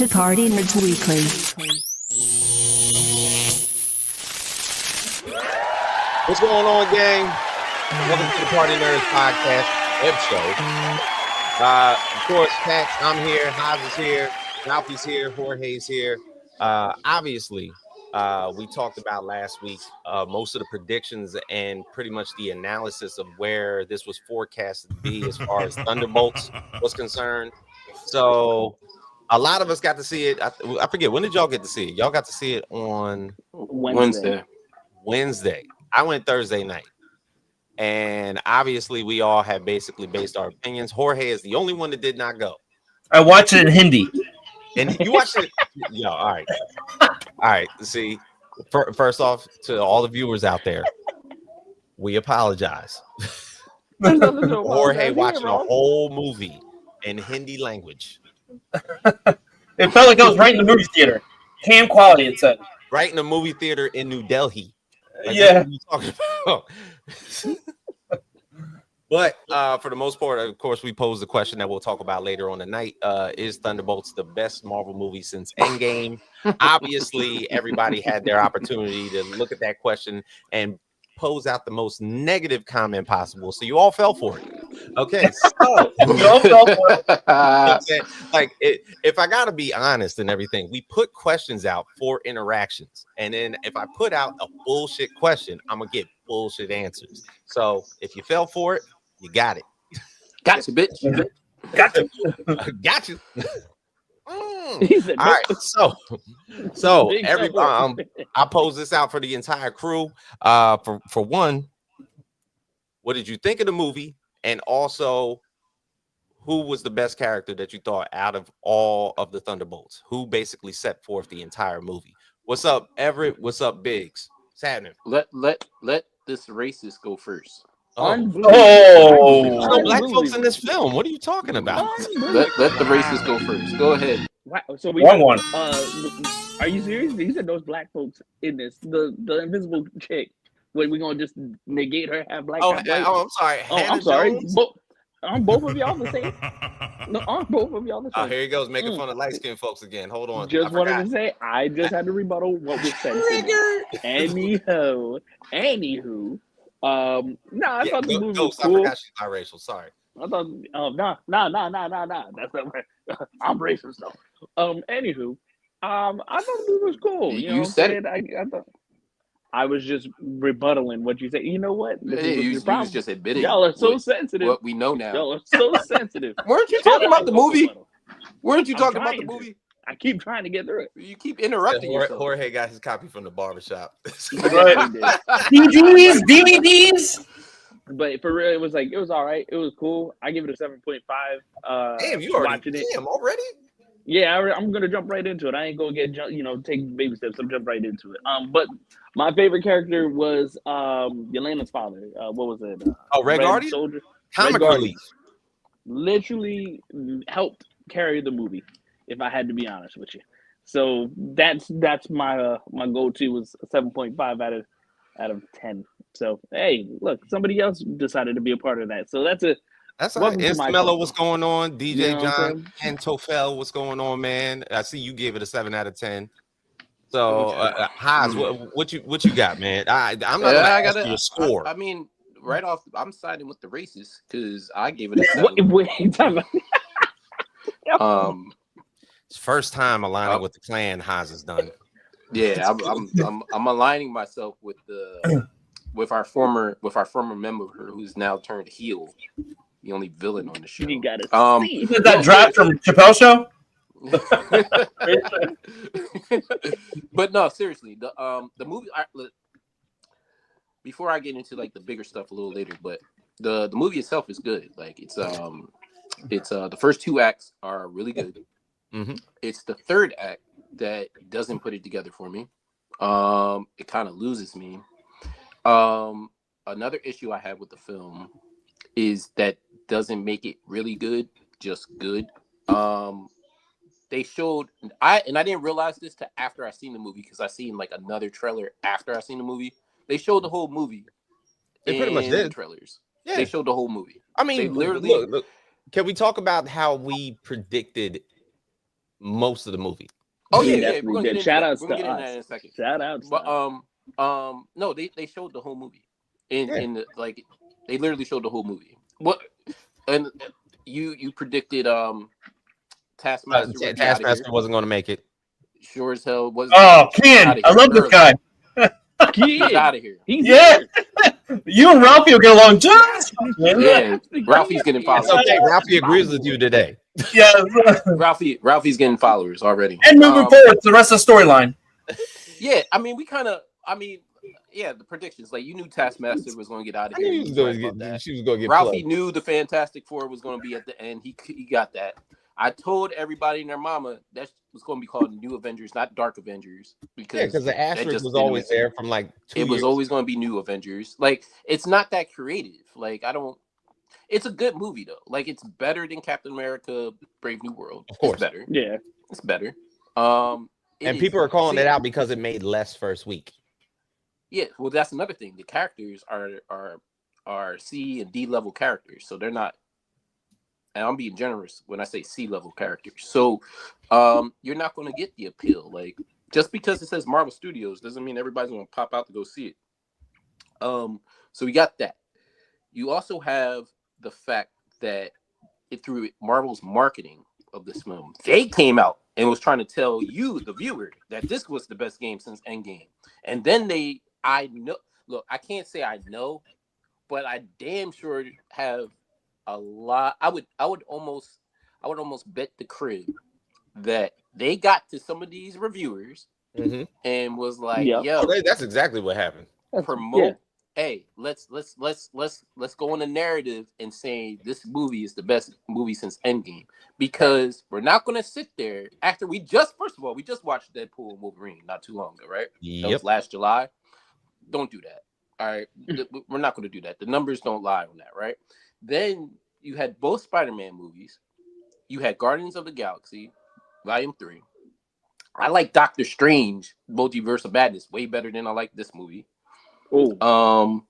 to Party Nerds Weekly. What's going on, gang? Welcome to the Party Nerds Podcast episode. Of course, Pat, I'm here, Haas is here, Ralphie's here, Jorge's here. Obviously, we talked about last week most of the predictions and pretty much the analysis of where this was forecasted to be as far as Thunderbolts was concerned. So a lot of us got to see it. I forget, when did y'all get to see it? Y'all got to see it on Wednesday. I went Thursday night. And obviously, we all have basically based our opinions. Jorge is the only one that did not go. I watched it in Hindi. And you watched it? Yeah, all right. All right. See, first off, to all the viewers out there, we apologize. Jorge watching a whole movie in Hindi language. It felt like I was right in the movie theater. Cam quality, it said. Right in the movie theater in New Delhi. Like, yeah. What are you talking about? But for the most part, of course, we posed the question that we'll talk about later on tonight. Is Thunderbolts the best Marvel movie since Endgame? Obviously, everybody had their opportunity to look at that question and pose out the most negative comment possible. So you all fell for it. Okay, so You all fell for it. like if I gotta be honest and everything, we put questions out for interactions, and then if I put out a bullshit question, I'm gonna get bullshit answers. So if you fell for it, you got it. Gotcha, bitch. Gotcha. Got you. All right, so everybody, I pose this out for the entire crew. For one, what did you think of the movie, and also, who was the best character that you thought out of all of the Thunderbolts? Who basically set forth the entire movie? What's up, Everett? What's up, Biggs? What's happening? Let this racist go first. Oh. There's no black folks in this film. What are you talking about? Let the racist go first. Go ahead. Wow. So we Wrong one. Are you serious? You said those black folks in this. The invisible chick. What, we gonna just negate her? Have black? Oh, half white? I'm sorry. I'm sorry. Aren't both of y'all the same? No, aren't both of y'all the same? Oh, here he goes making fun of light skinned folks again. Hold on. Just wanted to say, I just had to rebuttal what was said. Anywho. I thought the movie was cool. I forgot she's biracial. Sorry. I thought, nah. That's not right. I'm racist though. Anywho, I thought the movie was cool. You said it. I thought I was just rebuttaling what you said. You know what? You was just admitting. Y'all are so sensitive. What we know now. Y'all are so sensitive. Weren't you talking about the movie? Weren't you talking about the movie? I keep trying to get through it. You keep interrupting yourself. Jorge got his copy from the barbershop. DVDs. But for real, it was all right. It was cool. I give it a 7.5. Damn, you already watching it? Damn, already? Yeah, I'm gonna jump right into it. I ain't gonna take baby steps. I'm jump right into it. But my favorite character was Yelena's father. What was it? Red Guardian? Soldier. Comic relief. Literally helped carry the movie, if I had to be honest with you. So that's my my go-to was a 7.5 out of 10. So hey, look, somebody else decided to be a part of that. So that's right. Ismello, what's going on? DJ John and Tofel, what's going on, man? I see you gave it a 7 out of 10. So Haas, what you got, man? I'm not gonna ask you your score. I mean, right off, I'm siding with the racists because I gave it a 7. Wait, It's first time aligning with the clan Haas has done. Yeah, I'm aligning myself with our former member who's now turned heel, the only villain on the show. You got it. Did that drop from Chappelle Show? But no, seriously, the movie. Before I get into like the bigger stuff a little later, but the movie itself is good. Like it's the first 2 acts are really good. Mm-hmm. It's the third act that doesn't put it together for me. It kind of loses me. Another issue I have with the film is that doesn't make it really good, just good. They showed I didn't realize this till after I seen the movie because I seen like another trailer after I seen the movie. They showed the whole movie. They pretty much did. The trailers. Yeah. They showed the whole movie. I mean, they literally look, can we talk about how we predicted most of the movie. Oh They yeah, we're definitely gonna get did. into Shout that. outs We're to gonna get into that us. in a second. Shout outs to But us. no, they showed the whole movie Yeah. in the like they literally showed the whole movie. What and you predicted Taskmaster would be out of here. Taskmaster wasn't going to make it. Sure as hell was Oh, out Ken, of I here love this early. guy. He's Kid, out of here. he's Yeah. here. You and Ralphie will get along just. Yeah, Ralphie's getting It's followers. okay. Ralphie agrees with you today. Yeah. Ralphie's getting followers already. And moving forward to the rest of the storyline. Yeah, I mean, yeah, the predictions. Like you knew Taskmaster was going to get out of I here. knew He he was was going right to about get. that. She was going to get Ralphie plugged. knew the Fantastic Four was going to be at the end. He got that. I told everybody and their mama that was going to be called New Avengers, not Dark Avengers, because Because the that asterisk just was didn't always make sense. there from like 2 It was years. always going to be New Avengers. Like it's not that creative. Like I don't. It's a good movie though. Like it's better than Captain America: Brave New World. Of course. It's better. Yeah. It's better. And people are calling it out because it made less first week. Yeah, well, that's another thing. The characters are C and D level characters, so they're not. And I'm being generous when I say C level characters. So, you're not going to get the appeal. Like just because it says Marvel Studios doesn't mean everybody's going to pop out to go see it. So we got that. You also have the fact that through Marvel's marketing of this film, they came out and was trying to tell you, the viewer, that this was the best game since Endgame. And then I know, look, I can't say I know, but I damn sure have a lot. I would almost bet the crib that they got to some of these reviewers and was like, Yep. yo, That's exactly what happened. promote. Yeah. Hey, let's go on the narrative and say this movie is the best movie since Endgame, because we're not going to sit there after we just watched Deadpool and Wolverine not too long ago, right? That was last July. Don't do that. All right, we're not going to do that. The numbers don't lie on that, right? Then you had both Spider-Man movies. You had Guardians of the Galaxy, Volume 3. I like Doctor Strange, Multiverse of Madness, way better than I like this movie. Oh,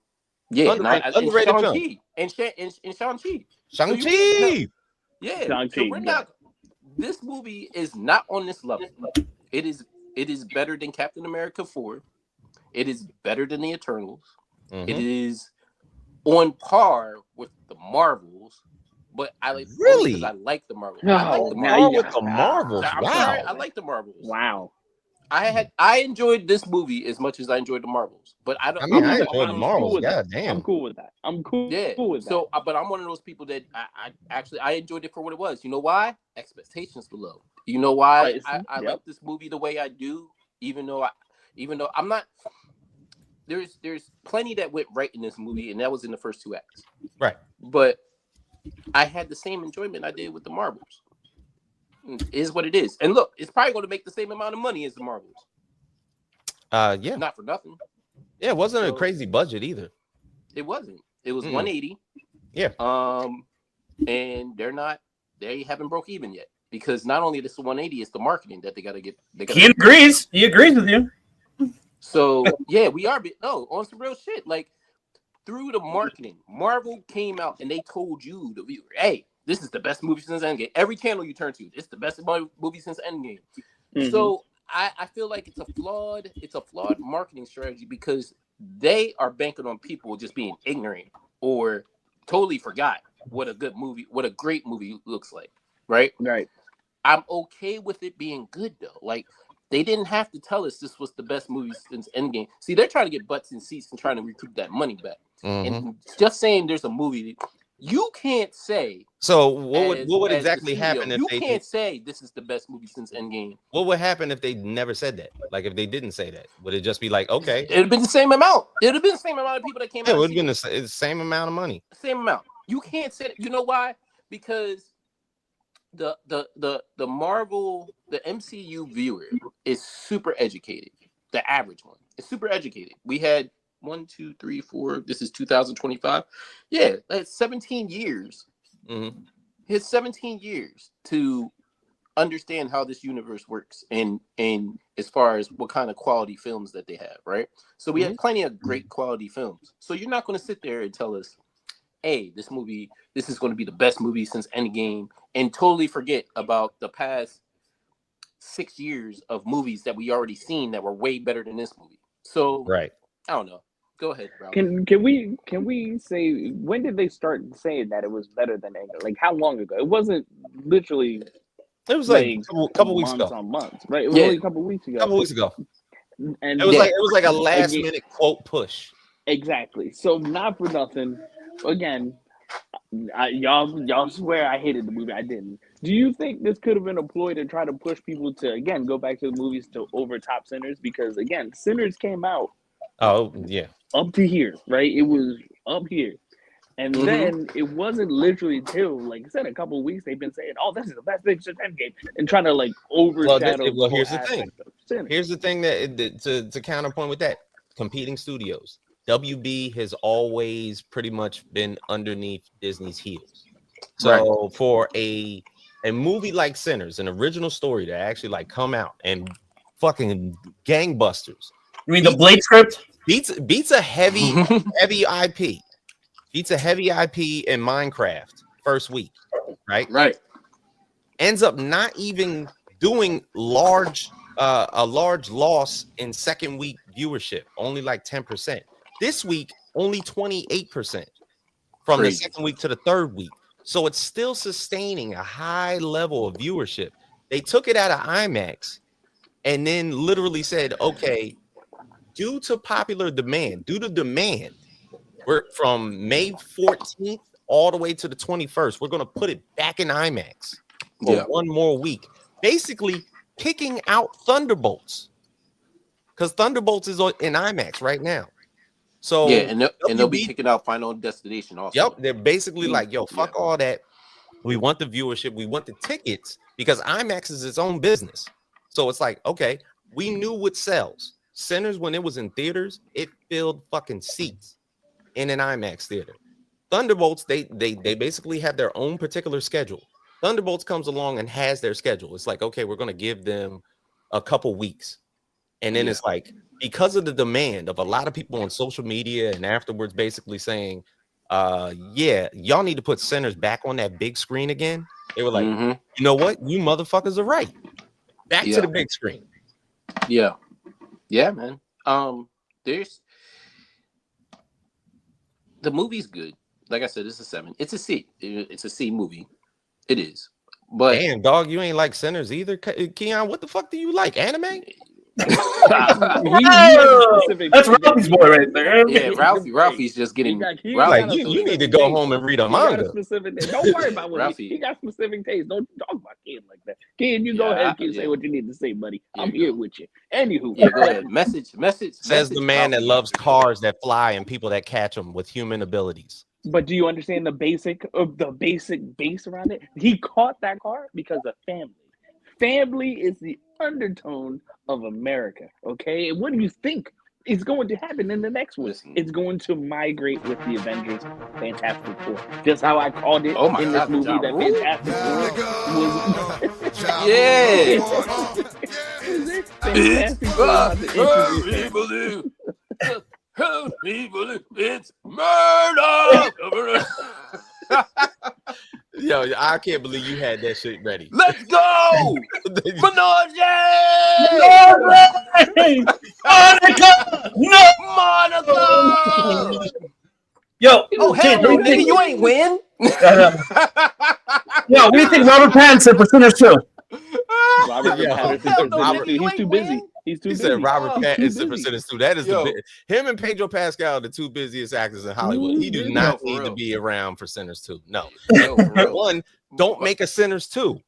Yeah, underrated film. And Shang-Chi. Shang-Chi. Yeah, Shang-Chi, so we're not. This movie is not on this level. It is better than Captain America 4. It is better than the Eternals. It is on par with the Marvels. But I like because I like the Marvels. I like the Marvels. With the Marvels. I'm Wow. sorry, I like the Marvels. wow. I enjoyed this movie as much as I enjoyed the Marvels, but I don't. I mean, I I'm enjoyed the Marvels. Cool God damn. I'm cool with that. Yeah. Cool with that. So, but I'm one of those people that I enjoyed it for what it was. You know why? Expectations were low. You know why I like this movie the way I do, even though I'm not. There's plenty that went right in this movie, and that was in the first 2 acts. Right. But I had the same enjoyment I did with the Marvels. It is what it is. And look, it's probably going to make the same amount of money as the Marvels. Yeah. Not for nothing. Yeah, it wasn't a crazy budget either. It wasn't. It was 180. Yeah. And they haven't broke even yet, because not only this 180, it's the marketing that they got to get. He agrees. He agrees with you. So yeah, we are. On some real shit. Like through the marketing, Marvel came out and they told you, the viewer, hey, this is the best movie since Endgame. Every channel you turn to, it's the best movie since Endgame. So I feel like it's a flawed marketing strategy, because they are banking on people just being ignorant or totally forgot what a great movie looks like. Right. I'm okay with it being good though. Like they didn't have to tell us this was the best movie since Endgame. See, they're trying to get butts in seats and trying to recoup that money back. And just saying there's a movie, you can't say. So what would exactly happen if you can't say this is the best movie since Endgame? What would happen if they never said that? Like if they didn't say that, would it just be like, okay? It'd have been the same amount. It'd have been the same amount of people that came out. It would have been the same amount of money. Same amount. You can't say that. You know why? Because the Marvel, the MCU viewer is super educated. The average one is super educated. We had 1, 2, 3, 4. This is 2025. Yeah, that's 17 years. It's 17 years to understand how this universe works, and as far as what kind of quality films that they have, right? So we have plenty of great quality films. So you're not going to sit there and tell us, hey, this is going to be the best movie since Endgame, and totally forget about the past 6 years of movies that we already seen that were way better than this movie. So Right. I don't know. Go ahead, Ralph. Can we say when did they start saying that it was better than Endgame? Like how long ago? It wasn't literally It was like couple weeks months ago. on months, right? It was only a couple weeks ago. Couple weeks ago. And It was like a last minute quote push. Exactly. So not for nothing. Again, y'all swear I hated the movie. I didn't. Do you think this could have been a ploy to try to push people to again go back to the movies to overtop Sinners? Because again, Sinners came out Oh yeah. up to here, right? It was up here. And then it wasn't literally till, like I said, a couple of weeks they've been saying, "Oh, this is the best thing since Endgame," and trying to like overshadow. Well, here's the thing. Here's the thing that to counterpoint with that, competing studios. WB has always pretty much been underneath Disney's heels. So for a movie like Sinners, an original story to actually like come out and fucking gangbusters. You mean the Blade script? Beats a heavy IP. Beats a heavy IP in Minecraft first week, right? Right. Ends up not even doing a large loss in second week viewership, only like 10%. This week, only 28% from the second week to the third week. So it's still sustaining a high level of viewership. They took it out of IMAX and then literally said, okay, due to popular demand, we're from May 14th all the way to the 21st. We're going to put it back in IMAX for one more week, basically kicking out Thunderbolts because Thunderbolts is in IMAX right now. So and they'll be kicking out Final Destination also. Yep, they're basically like, yo, fuck all that. We want the viewership, we want the tickets because IMAX is its own business. So it's like, okay, we knew what sells. Sinners, when it was in theaters, it filled fucking seats in an IMAX theater. Thunderbolts, they basically have their own particular schedule. Thunderbolts comes along and has their schedule. It's like, okay, we're going to give them a couple weeks. And then it's like, because of the demand of a lot of people on social media and afterwards basically saying, y'all need to put Sinners back on that big screen again. They were like, you know what? You motherfuckers are right. Back to the big screen. Yeah. Yeah, man. There's the movie's good. Like I said, it's a 7. It's a C. It's a C movie. It is. But damn, dog, you ain't like Sinners either. Keon, what the fuck do you like? Anime? That's Ralphie's boy right there. Yeah, Ralphie's just getting. You need to go home and read a manga. Don't worry about what he got specific taste. Don't talk about Ken like that. Ken, you go ahead and say what you need to say, buddy. I'm here with you. Anywho, go ahead. Message. Says the man that loves cars that fly and people that catch them with human abilities. But do you understand the basic base around it? He caught that car because of family. Family is the undertone of America, okay? And what do you think is going to happen in the next one? It's going to migrate with the Avengers Fantastic Four. Just how I called it in this movie that Fantastic Four was It's murder. Yo, I can't believe you had that shit ready. Let's go! Monica! No! Monica! Yo, hell no, nigga, you ain't win. Yo, what do you think Robert Pattinson for Sinners 2? Robert Pattinson, he's too busy. He said Robert Pattinson for Sinners 2. That is him and Pedro Pascal are the two busiest actors in Hollywood. He do not need to be around for Sinners 2. No. One, don't make a Sinners 2.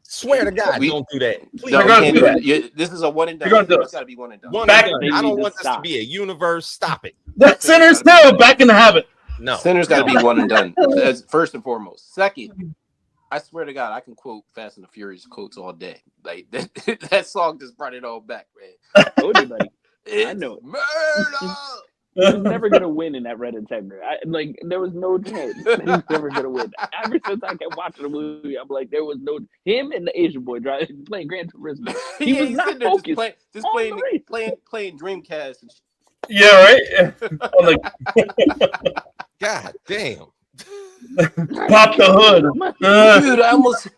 Swear to God, don't do that. Please. No, can't do that. This is a one and done. It's got to be one and done. I don't want this to be a universe. Stop it. That's Sinners 2. Back in the habit. No. Sinners got to be one and done. That's first and foremost. Second, I swear to God, I can quote Fast and the Furious quotes all day. Like that song just brought it all back, man. I told you, buddy. I know it. Murder. He was never gonna win in that Red Integra. There was no chance that he was never gonna win. Ever since I kept watching the movie, I'm like, there was no him and the Asian boy playing Gran Turismo. He was not focused. Just playing Dreamcast. And yeah, right. I'm like, God damn. Pop the hood.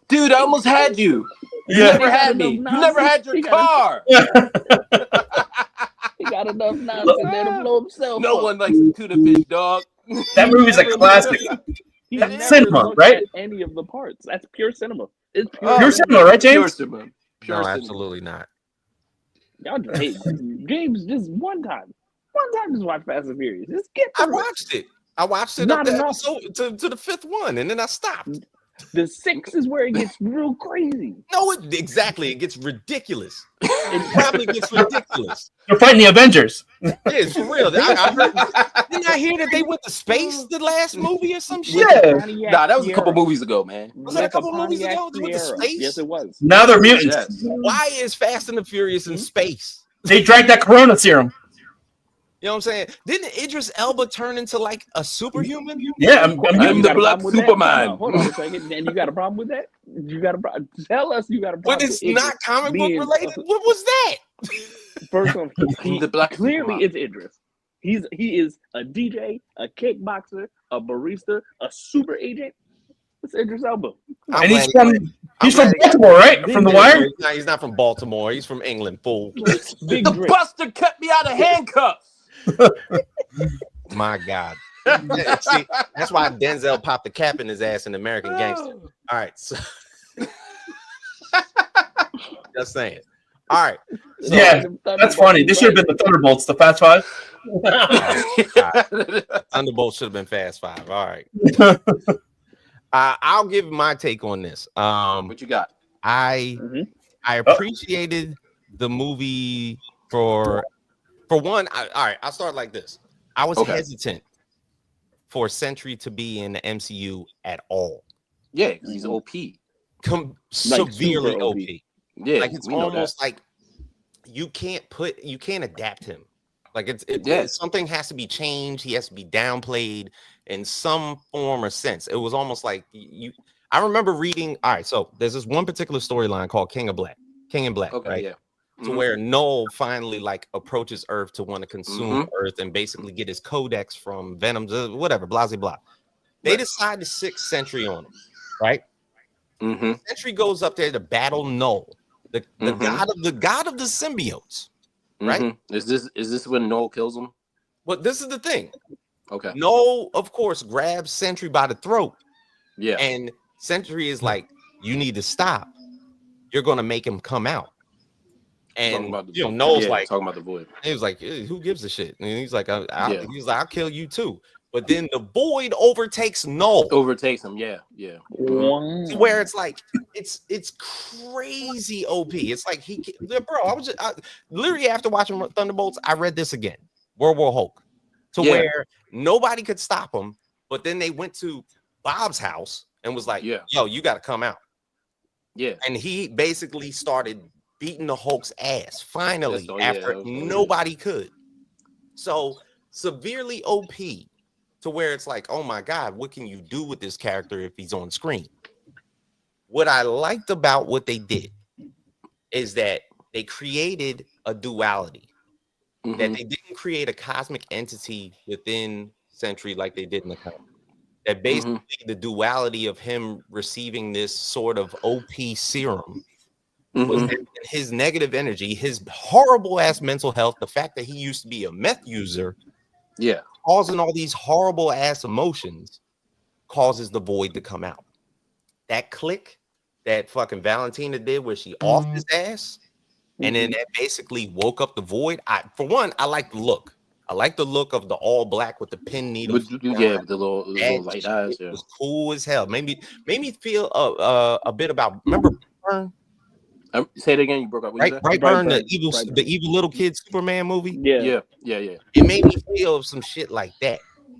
Dude, I almost had you. You Yeah. never had me. You never had your car. He got enough nonsense there to blow himself No up. one likes a tuna fish, dog. That movie's a classic. He It never is. Cinema, looked right? at any of the parts. That's pure cinema. It's pure. Oh, Pure cinema, right, Pure James? cinema. Pure No, cinema. absolutely not. Y'all just hate James just one time. One time just watch Fast and Furious. Just get I through it. watched it. I watched it Not up the enough. episode to the 5th one, and then I stopped. The 6 is where it gets real crazy. No, exactly. It gets ridiculous. It probably gets ridiculous. They're fighting the Avengers. Yeah, it's for real. I heard, didn't I hear that they went to space the last movie or some shit? Yeah. Nah, that was a couple movies ago, man. Was that a couple movies ago? They went to space? Yes, it was. Now they're mutants. Yes. Why is Fast and the Furious in space? They drank that Corona serum. You know what I'm saying? Didn't Idris Elba turn into like a superhuman? Yeah, I'm I'm the Black Hold on Superman. a second. And you got a problem with that? You got a problem? Tell us you got a problem. But it's with not Idris comic book being- related. What was that? First one, The Black clearly Superman. it's Idris. He is a DJ, a kickboxer, a barista, a super agent. It's Idris Elba. And he's from Baltimore, right? From The Wire? He's not from Baltimore. He's from England, fool. Big The drip. Buster cut me out of handcuffs. My God. Yeah, see, that's why Denzel popped the cap in his ass in American Gangster. All right. So just saying. All right. So, Yeah, that's funny. This should have been the Thunderbolts, the Fast Five. Thunderbolts should have been Fast 5. All right. I'll give my take on this. What you got? I appreciated the movie for one. All right, I'll start like this. I was hesitant for Sentry to be in the MCU at all. Yeah, because he's OP. Severely super OP. Yeah, Like it's almost like you can't adapt him. Like it's something has to be changed. He has to be downplayed in some form or sense. It was almost like I remember reading. All right, so there's this one particular storyline called King in Black, Okay, right? yeah. To where Noel finally like approaches Earth to want to consume Earth and basically get his codex from Venom's whatever, blah blah blah. They decide to 6th Sentry on him, right? Sentry goes up there to battle Noel, the god of the symbiotes, right? Is this when Noel kills him? But this is the thing. Okay. Noel, of course, grabs Sentry by the throat. Yeah. And Sentry is like, "You need to stop. You're gonna make him come out." And Noel's like talking about the void. He was like, "Who gives a shit?" And he's like, "He's like, I'll kill you too." But then the void overtakes Noel. Overtakes him, yeah. To where it's like it's crazy OP. It's like I was literally after watching Thunderbolts, I read this again, World War Hulk, where nobody could stop him. But then they went to Bob's house and was like, "Yo, you got to come out." Yeah, and he basically started beating the Hulk's ass finally after nobody could. So severely OP to where it's like, oh my God, what can you do with this character if he's on screen? What I liked about what they did is that they created a duality, that they didn't create a cosmic entity within Sentry like they did in the comic. That basically the duality of him receiving this sort of OP serum was his negative energy, his horrible ass mental health, the fact that he used to be a meth user, causing all these horrible ass emotions, causes the void to come out. That click that fucking Valentina did where she offed his ass, and then that basically woke up the void. For one, I like the look. I like the look of the all black with the pin needles. With the little light eyes. It was cool as hell. Made me feel a bit about. Remember Brightburn? Say it again. You broke up. Brightburn, the evil little kid Superman movie. Yeah. It made me feel some shit like that.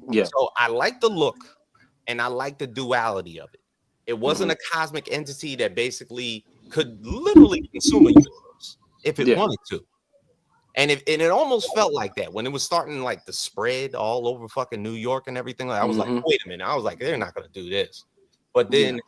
Yeah. So I like the look, and I like the duality of it. It wasn't a cosmic entity that basically could literally consume a universe if it wanted to. And it almost felt like that when it was starting like to spread all over fucking New York and everything. I was like, wait a minute. I was like, they're not going to do this. But then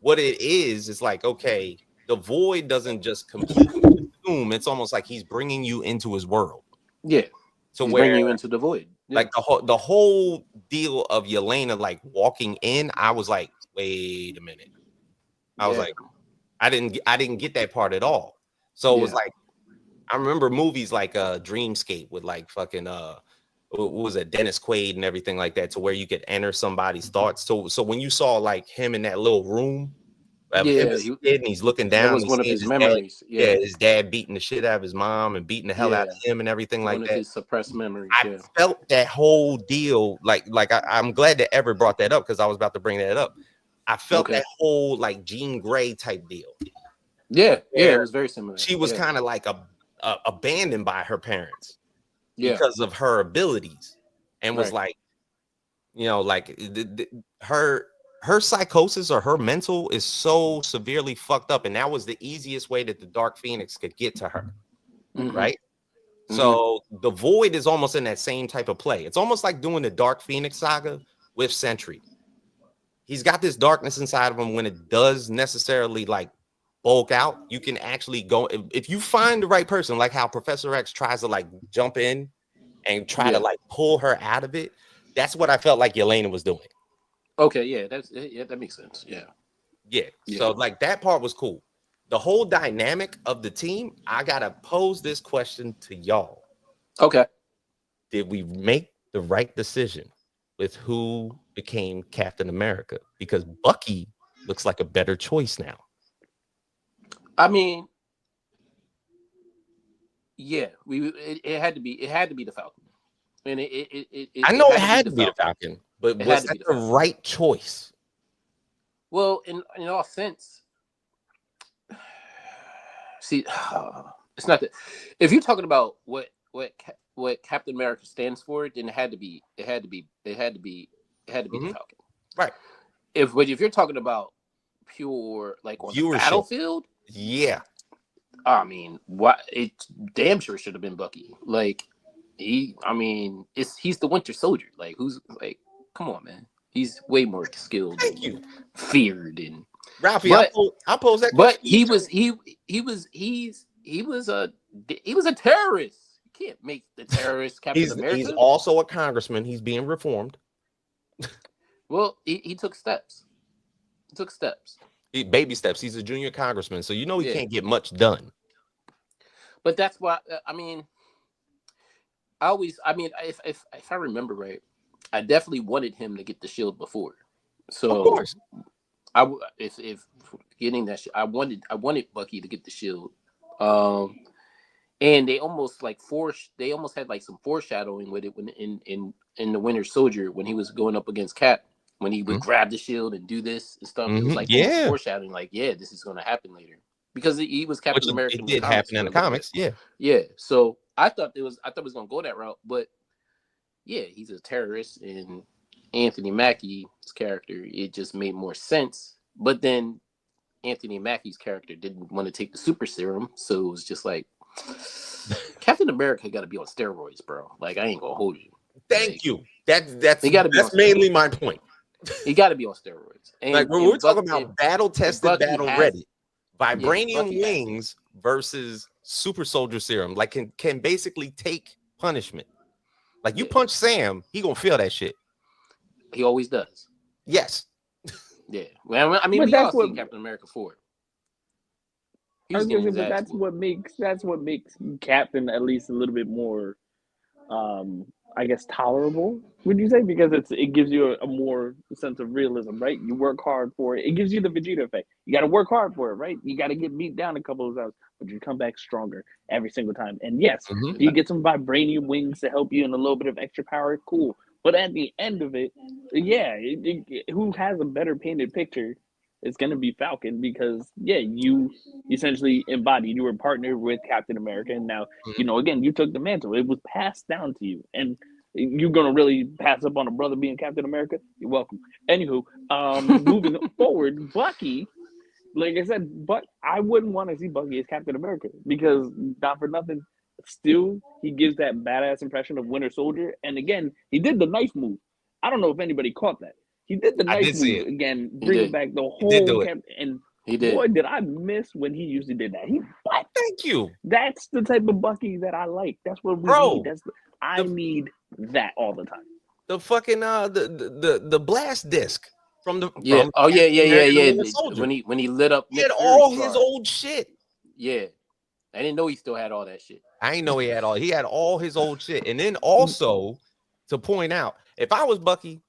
what it is like, okay, the void doesn't just completely consume. It's almost like he's bringing you into his world. Yeah. So he's bringing you into the void. Yeah. Like the whole deal of Yelena like walking in, I was like, wait a minute. I was like, I didn't get that part at all. So it was like, I remember movies like Dreamscape with like fucking what was it, Dennis Quaid and everything like that, to where you could enter somebody's thoughts. So when you saw like him in that little room of him as a kid and he's looking that down, was he's one of seeing his his memories. dad, his dad beating the shit out of his mom and beating the hell out of him and everything like one that. of his suppressed memories. I felt that whole deal like I'm glad that Ever brought that up, because I was about to bring that up. I felt that whole like Jean Grey type deal. Yeah, it was very similar. She was kind of like abandoned by her parents because of her abilities, and was like, you know, like her psychosis or her mental is so severely fucked up, and that was the easiest way that the Dark Phoenix could get to her, right? So the Void is almost in that same type of play. It's almost like doing the Dark Phoenix saga with Sentry. He's got this darkness inside of him. When it does necessarily like bulk out, you can actually go, if you find the right person, like how Professor X tries to like jump in and try to like pull her out of it. That's what I felt like Yelena was doing. Okay, that makes sense. Yeah. So like that part was cool. The whole dynamic of the team, I gotta pose this question to y'all. Okay. Did we make the right decision with who became Captain America? Because Bucky looks like a better choice now. I mean, yeah, it had to be the Falcon. And I know it had to be the Falcon, but was that the right choice? Well, in all sense, see, it's not that. If you're talking about what Captain America stands for, then it had to be the Falcon, right? If you're talking about pure like on the battlefield, I mean, what it damn sure should have been Bucky. Like he's the Winter Soldier. Like who's like, come on, man. He's way more skilled. Thank you. Feared and Ralphie, I'll pose that question. But he was a terrorist. You can't make the terrorist Captain America. He's also a congressman. He's being reformed. Well, he took steps. Baby steps. He's a junior congressman, so you know he can't get much done. But that's why I mean, if I remember right, I definitely wanted him to get the shield before. So of course, if getting that shit, I wanted Bucky to get the shield. And they almost had like some foreshadowing with it when in the Winter Soldier when he was going up against Cap, when he would grab the shield and do this and stuff. It was like foreshadowing, like this is going to happen later because he was Captain America. It did happen in the comics, yeah. So I thought it was going to go that route, but he's a terrorist, and Anthony Mackie's character, it just made more sense. But then Anthony Mackie's character didn't want to take the super serum, so it was just like Captain America got to be on steroids, bro. Like I ain't gonna hold you. Thank you. That's mainly my point. He got to be on steroids. And, like when we're talking about battle tested, battle ready, vibranium wings versus super soldier serum, like can basically take punishment. Like you punch Sam, he gonna feel that shit. He always does. Yes. Yeah. Well, I mean, we all seen Captain America 4. That's what makes Captain at least a little bit more, I guess, tolerable. Would you say? Because it gives you a more sense of realism, right? You work hard for it. It gives you the Vegeta effect. You got to work hard for it, right? You got to get beat down a couple of times, but you come back stronger every single time. And yes, you get some vibranium wings to help you and a little bit of extra power. Cool. But at the end of it, who has a better painted picture is going to be Falcon because, you essentially embodied. You were partnered with Captain America. And now, again, you took the mantle. It was passed down to you. And you're going to really pass up on a brother being Captain America? You're welcome. Anywho, moving forward, Bucky, like I said, but I wouldn't want to see Bucky as Captain America because, not for nothing, still, he gives that badass impression of Winter Soldier. And again, he did the knife move. I don't know if anybody caught that. He did the knife move again, bringing back the whole camp. And he did. Boy, did I miss when he usually did that. What? Thank you. That's the type of Bucky that I like. That's what we need. I need that all the time. The fucking the blast disc from the Yeah. from American Winter Soldier. When he lit up, He had Nick all Fury's his car. old shit. Yeah, I didn't know he still had all that shit. I didn't know he had all. He had all his old shit, and then also to point out, if I was Bucky,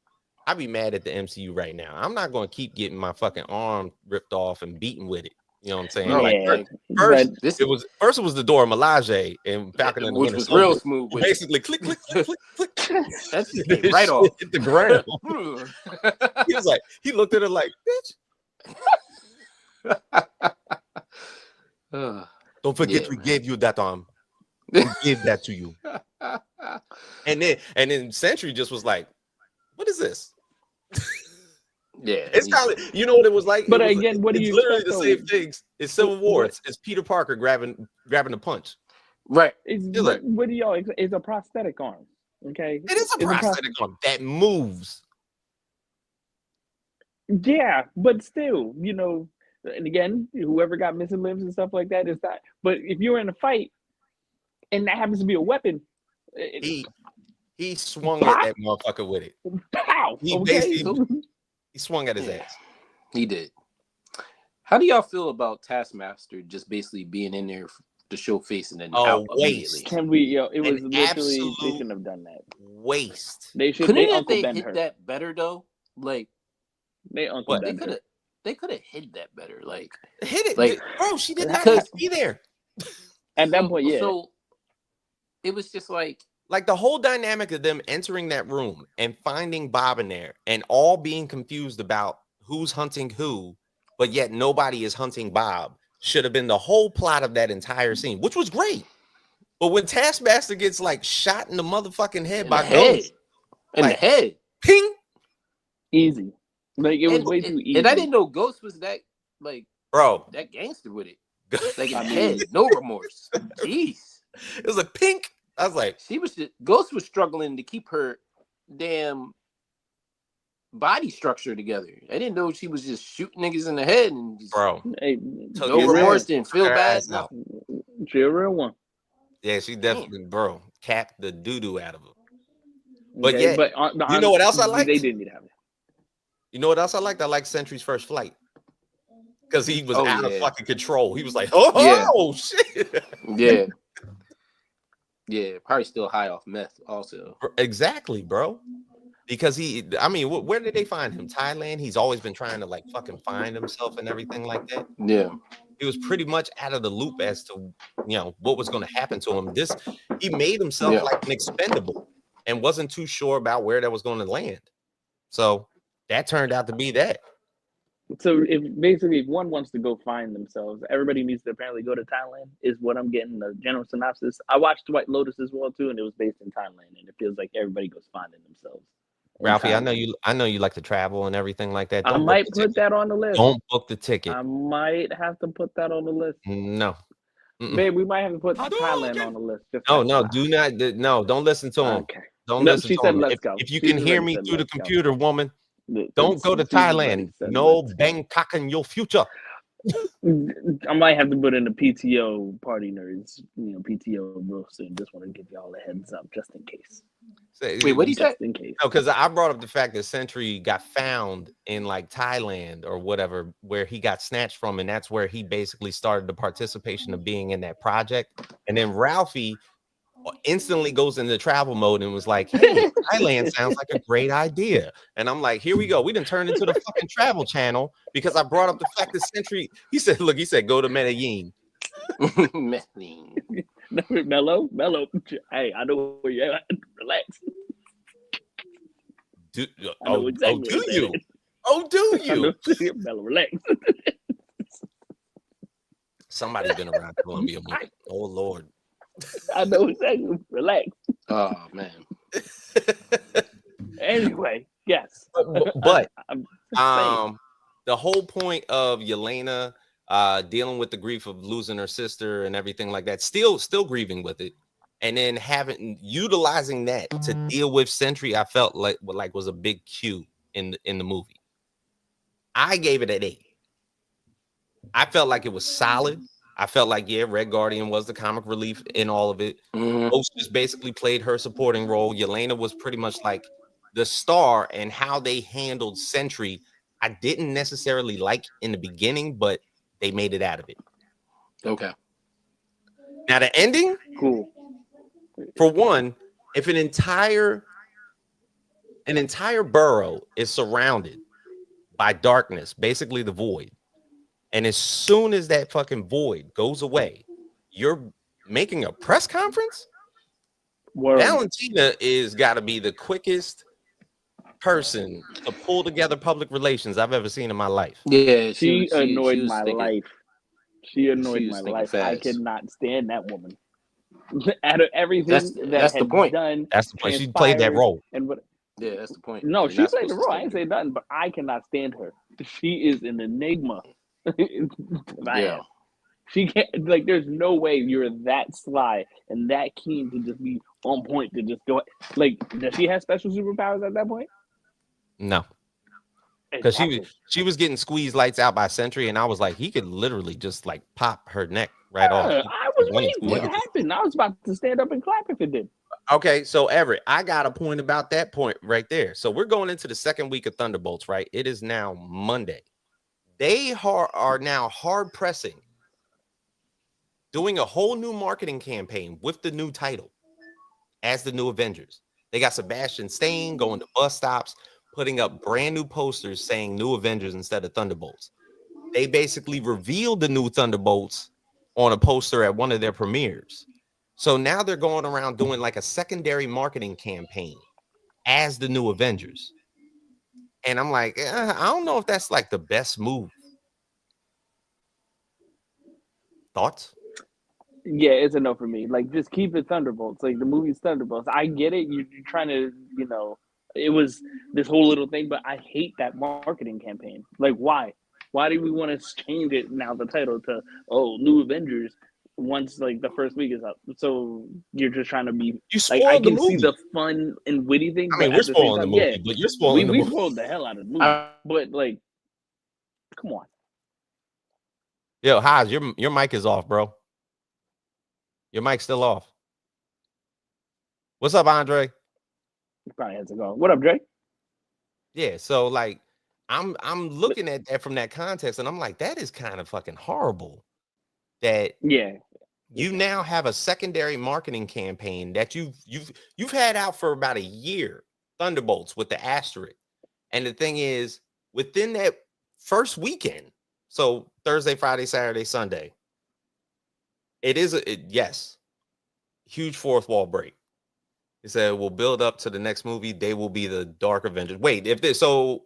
I'd be mad at the MCU right now. I'm not going to keep getting my fucking arm ripped off and beaten with it. You know what I'm saying? No, Like Yeah, first, This it was the Dora Milaje and Falcon and the which Winter was Soldier. real smooth. With Basically, click, click, click, click, click. that shit This came right shit off. hit the ground. He was like, he looked at her like, bitch. Don't forget we gave you that arm. We gave that to you. And then Sentry just was like, what is this? Yeah, It's kind of, you know what it was like. But It was, again, what do it's you literally expect, the though? same things. It's Civil War. It's Peter Parker grabbing the punch. right. What do y'all? It's a prosthetic arm. Okay, It is a prosthetic arm that moves. Yeah, but still, and again, whoever got missing limbs and stuff like that is that. But if you're in a fight and that happens to be a weapon, He swung at that motherfucker with it. Pow! He basically he swung at his ass. He did. How do y'all feel about Taskmaster just basically being in there to show face and then out immediately? Can we? It was An literally they shouldn't have done that. Waste. They should. Couldn't They Uncle they Ben hit her. that better though? Like They Uncle Ben her. They could have hit that better. Like Hit it, like bro. She did not have to be there. At that point, yeah. So it was just like the whole dynamic of them entering that room and finding Bob in there and all being confused about who's hunting who, but yet nobody is hunting Bob should have been the whole plot of that entire scene, which was great. But when Taskmaster gets like shot in the motherfucking head by Ghost, in the head, ping, easy. Like it was way too easy. And I didn't know Ghost was that like bro, that gangster with it. Like in the head, no remorse. Jeez, it was a pink. I was like, Ghost was struggling to keep her damn body structure together. I didn't know she was just shooting niggas in the head and just, bro, no remorse, didn't feel bad. No, she a real one. Yeah, she definitely, bro, capped the doo-doo out of her. But yeah, you know what else I like? They didn't need to have it. You know what else I liked? I liked Sentry's first flight. Because he was out of fucking control. He was like, oh shit. Yeah. Yeah, probably still high off meth also. Exactly, bro. Because where did they find him? Thailand? He's always been trying to like fucking find himself and everything like that. Yeah. He was pretty much out of the loop as to, what was going to happen to him. He made himself like an expendable and wasn't too sure about where that was going to land. So that turned out to be that. So if one wants to go find themselves, everybody needs to apparently go to Thailand, is what I'm getting the general synopsis. I watched White Lotus as well too, and it was based in Thailand, and it feels like everybody goes finding themselves. Ralphie, I know you like to travel and everything like that. I might put that on the list. Don't book the ticket. I might have to put that on the list. No. Babe, we might have to put Thailand on the list. Do not. No, don't listen to him. Okay. Don't listen to him. Let's go. If you can hear me through the computer, woman, don't go to Thailand. No Bangkok in your future. I might have to put in the PTO party nerds, PTO real soon. Just want to give y'all a heads up just in case. Wait, what did he say? In case. No, because I brought up the fact that Sentry got found in like Thailand or whatever, where he got snatched from, and that's where he basically started the participation of being in that project. And then Ralphie instantly goes into travel mode and was like, hey, Thailand sounds like a great idea. And I'm like, here we go. We done turned into the fucking travel channel because I brought up the fact that Sentry, he said, go to Medellin. Medellin. Mellow. Hey, I know where you're at. Relax. Do you? Mellow, relax. Somebody's been around Colombia. Oh, Lord. I know exactly. Relax. Oh, man. Anyway, yes. But the whole point of Yelena dealing with the grief of losing her sister and everything like that, still grieving with it, and then utilizing that to deal with Sentry, I felt like was a big cue in the movie. I gave it an 8. I felt like it was solid. I felt like, Red Guardian was the comic relief in all of it. Ghost just basically played her supporting role. Yelena was pretty much like the star, and how they handled Sentry I didn't necessarily like in the beginning, but they made it out of it. Okay. Now the ending, Cool. for one, if an entire borough is surrounded by darkness, basically the void, and as soon as that fucking void goes away, you're making a press conference. Word. Valentina is got to be the quickest person to pull together public relations I've ever seen in my life. Yeah, She annoyed was my thinking, life. She annoyed she my was thinking life. I fast. could not stand that woman. Out of everything That's that the had point. done, That's the point. She played that transpired, role. and what? Yeah, that's the point. No, You're she not played the supposed to role. I stand ain't her. say nothing, but I cannot stand her. She is an enigma. Yeah. Man, she can't. Like, there's no way you're that sly and that keen to just be on point to just go. Like, does she have special superpowers at that point? No, because Exactly. she was getting squeezed lights out by Sentry, and I was like, he could literally just like pop her neck right off. Yeah, I was waiting for it to Yeah. happen. I was about to stand up and clap if it did. Okay, so Everett, I got a point about that point right there. So we're going into the second week of Thunderbolts, right? It is now Monday. They are now hard pressing, doing a whole new marketing campaign with the new title as the new Avengers. They got Sebastian Stan going to bus stops, putting up brand new posters saying New Avengers instead of Thunderbolts. They basically revealed the new Thunderbolts on a poster at one of their premieres. So now they're going around doing like a secondary marketing campaign as the new Avengers. And I'm like, I don't know if that's like the best move. Thoughts? Yeah, it's a no for me. Like, just keep it Thunderbolts. Like, the movie's Thunderbolts. I get it. You're trying to, it was this whole little thing, but I hate that marketing campaign. Like, why? Why do we want to change it now, the title, to, New Avengers, once, like, the first week is up? So you're just trying to be, You like, I spoiled the can see movie. the fun and witty thing, I but mean, we're at the same spoiling the time, yeah, movie, but you're spoiling the we movie. spoiled the hell out of the movie. But, like, come on. Yo, Haas, your mic is off, bro. Your mic's still off. What's up, Andre? He probably has to go. What up, Dre? Yeah, so like I'm looking at that from that context, and I'm like, that is kind of fucking horrible. That Yeah. you now have a secondary marketing campaign that you've had out for about a year, Thunderbolts with the asterisk. And the thing is, within that first weekend, so Thursday, Friday, Saturday, Sunday, it is yes, huge fourth wall break. He said we'll build up to the next movie. They will be the Dark Avengers. Wait, if they so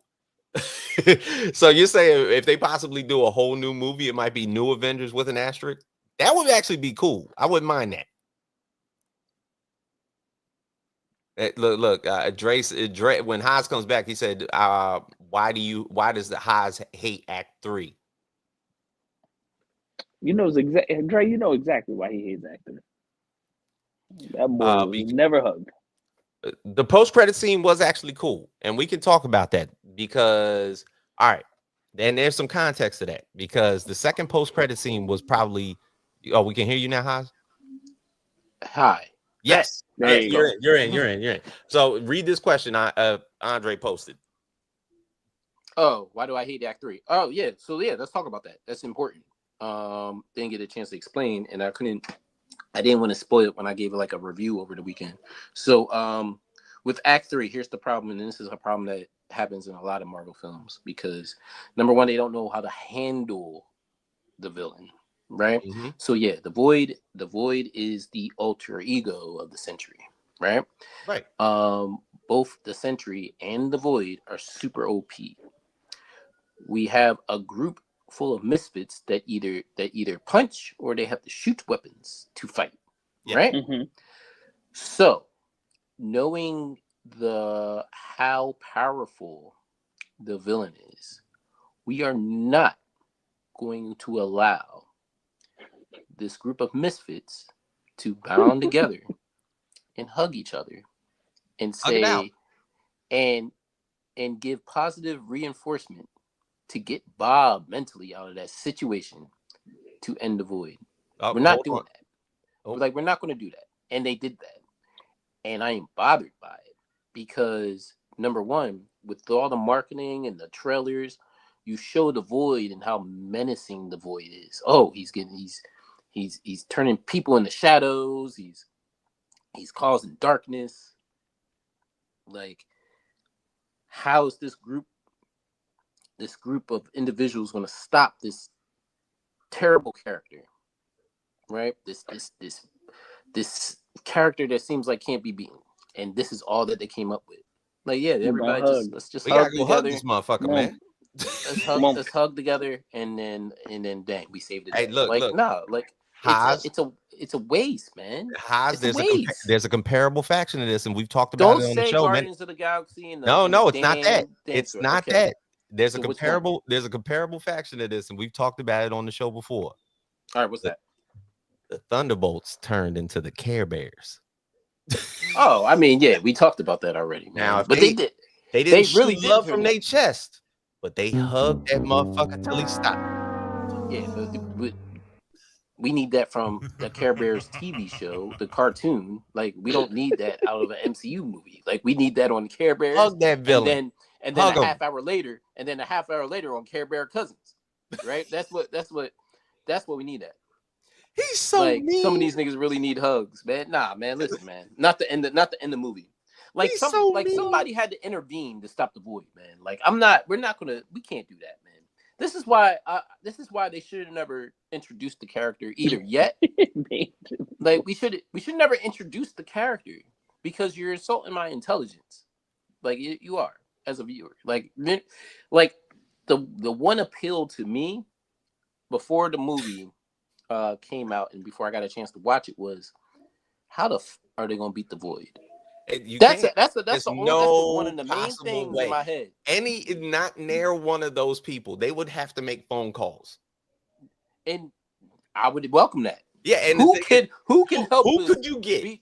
so you're saying if they possibly do a whole new movie, it might be New Avengers with an asterisk? That would actually be cool. I wouldn't mind that. Look, Dre, when Haas comes back, he said, why does the Haas hate Act 3? Dre, you know exactly why he hates acting. That boy was never hugged. The post-credit scene was actually cool, and we can talk about that because, all right, then there's some context to that because the second post-credit scene was probably, oh, we can hear you now, Haas? Hi. Yes. There Yes, you go. you're in. So read this question Andre posted. Oh, why do I hate Act 3? Oh, yeah. So yeah, let's talk about that. That's important. Didn't get a chance to explain, and I didn't want to spoil it when I gave it like a review over the weekend. So with Act 3, here's the problem, and this is a problem that happens in a lot of Marvel films because number one, they don't know how to handle the villain, right? Mm-hmm. So yeah, the Void is the alter ego of the Sentry, right? Right. Both the Sentry and the Void are super OP. We have a group full of misfits that either punch or they have to shoot weapons to fight, right? Mm-hmm. So knowing how powerful the villain is, we are not going to allow this group of misfits to bound together and hug each other and say and give positive reinforcement to get Bob mentally out of that situation to end the Void. We're not doing that. We're not going to do that. And they did that. And I am bothered by it because number one, with all the marketing and the trailers, you show the Void and how menacing the Void is. Oh, he's turning people into shadows. He's causing darkness. Like, how is this group of individuals going to stop this terrible character? Right? This character that seems like can't be beaten, and this is all that they came up with. Like, yeah, everybody let's just We hug gotta go together. hug this motherfucker, man. Let's hug together, and then dang, we saved it. Hey, look, no, like it's a waste, man. There's a comparable faction of this, and we've talked about it on the show, Guardians of the Galaxy. And no, it's not that. It's not that. There's So a comparable faction of this, and we've talked about it on the show before. All right, what's that? The Thunderbolts turned into the Care Bears. Oh, I mean, yeah, we talked about that already. Man. Now, but they did. They didn't really shoot love from their chest, but they hugged that motherfucker till he stopped. Yeah, but we need that from the Care Bears TV show, the cartoon. Like, we don't need that out of an MCU movie. Like, we need that on Care Bears. Hug that villain. And then a half hour later on Care Bear Cousins. Right? That's what we need at. He's so mean. Some of these niggas really need hugs, man. Nah, man, listen, man. Not the end of movie. Like, somebody had to intervene to stop the Void, man. Like, we can't do that, man. This is why they should have never introduced the character either yet. Like, we should never introduce the character, because you're insulting my intelligence. Like, you are, as a viewer. Like the one appeal to me before the movie came out and before I got a chance to watch it was, how are they gonna beat the Void? That's one of the main things in my head. Not near one of those people. They would have to make phone calls, and I would welcome that. Yeah, and who can help? Who could you get?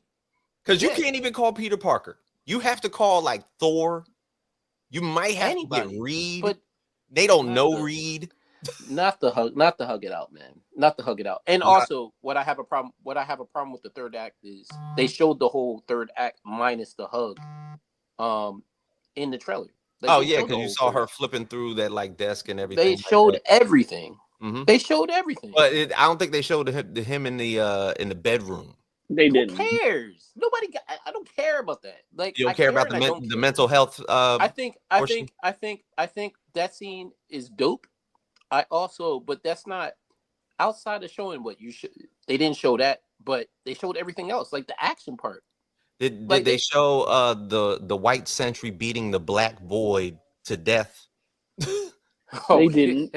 Because you can't even call Peter Parker. You have to call like Thor. You might have to get Reed, but they don't know Reed. Not to hug it out, man. Not to hug it out. And also, what I have a problem with the third act is they showed the whole third act minus the hug, in the trailer. Like, because you saw her flipping through that like desk and everything. They showed everything. Mm-hmm. They showed everything. But I don't think they showed him in the bedroom. They didn't. Who cares? I don't care about that. Like, you don't care about the mental health. I think that scene is dope. But that's not outside of showing what you should. They didn't show that, but they showed everything else, like the action part. Did they show the White Sentry beating the Black Void to death? They didn't.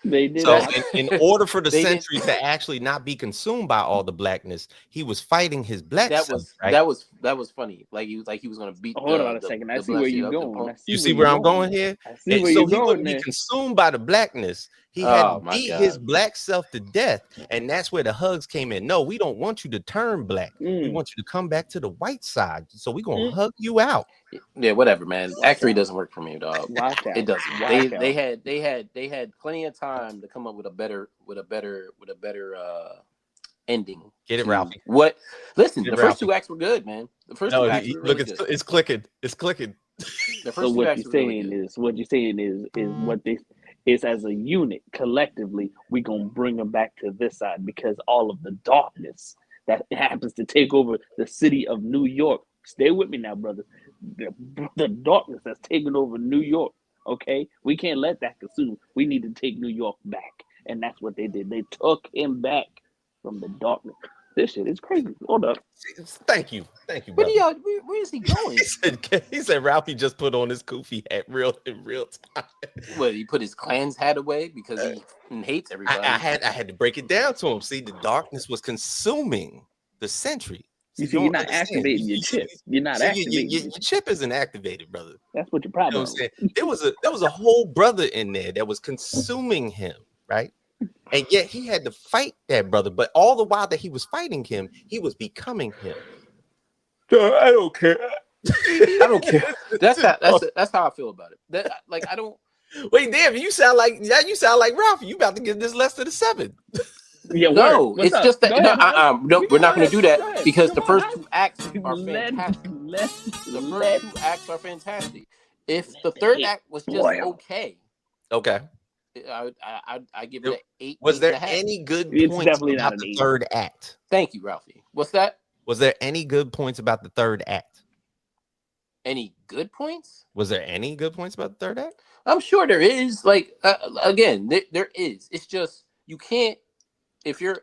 They did. So in order for the Sentry to actually not be consumed by all the blackness, he was fighting his black self, right? That was funny. Like he was gonna beat. Hold on a second. I see where you're going. You see where I'm going here? So he wouldn't be consumed by the blackness. He had to beat his black self to death, and that's where the hugs came in. No, we don't want you to turn black. We want you to come back to the white side. So we're gonna hug you out. Yeah, whatever, man. Act3 doesn't work for me, dog. It doesn't. They had plenty of time to come up with a better ending. Get it, Ralphie. What? Listen, the first two acts were good, man. The first two acts were really good. It's clicking. It's clicking. So what you're saying is what they is, as a unit, collectively, we gonna bring them back to this side, because all of the darkness that happens to take over the city of New York. Stay with me now, brother. The darkness that's taken over New York. Okay, we can't let that consume. We need to take New York back, and that's what they did. They took him back from the darkness. This shit is crazy. Hold up. Thank you. Where is he going? he said Ralphie just put on his goofy hat in real time. What, he put his Klan's hat away because he hates everybody? I had to break it down to him. See, the darkness was consuming the Sentry. You see, you're not activating your chip. You're not activating your chip isn't activated, brother. That's what your problem is. There was a whole brother in there that was consuming him, right? And yet he had to fight that brother. But all the while that he was fighting him, he was becoming him. I don't care. I don't care. That's how I feel about it. I don't. Wait, damn! You sound like Ralphie. You about to give this less than a 7? Yeah, no, it's just that we're not going to do that because the first two acts are fantastic. The first two acts are fantastic. If the third act was just Boy. okay, Okay. I give it an 8. Was there 8.5. any good It's points definitely not about an the 8. third act? Thank you, Ralphie. What's that? Was there any good points about the third act? Any good points? Was there any good points about the third act? I'm sure there is. Like again, there is. It's just you can't if you're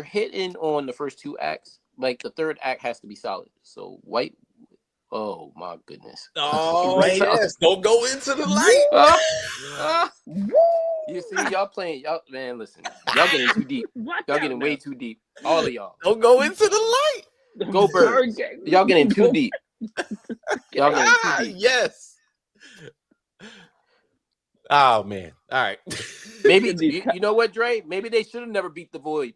hitting on the first 2 acts, like the third act has to be solid. So white. Oh my goodness. Oh Right. yes, don't go into the light. You see, y'all playing. Y'all, man, listen. Y'all getting too deep. What Y'all the getting way hell? too deep. All of y'all. Don't go into the light. Go Birds. Bird- Y'all getting too deep. Y'all getting Ah, too deep. yes. Oh man. All right. Maybe you know what, Dre? Maybe they should have never beat the Void.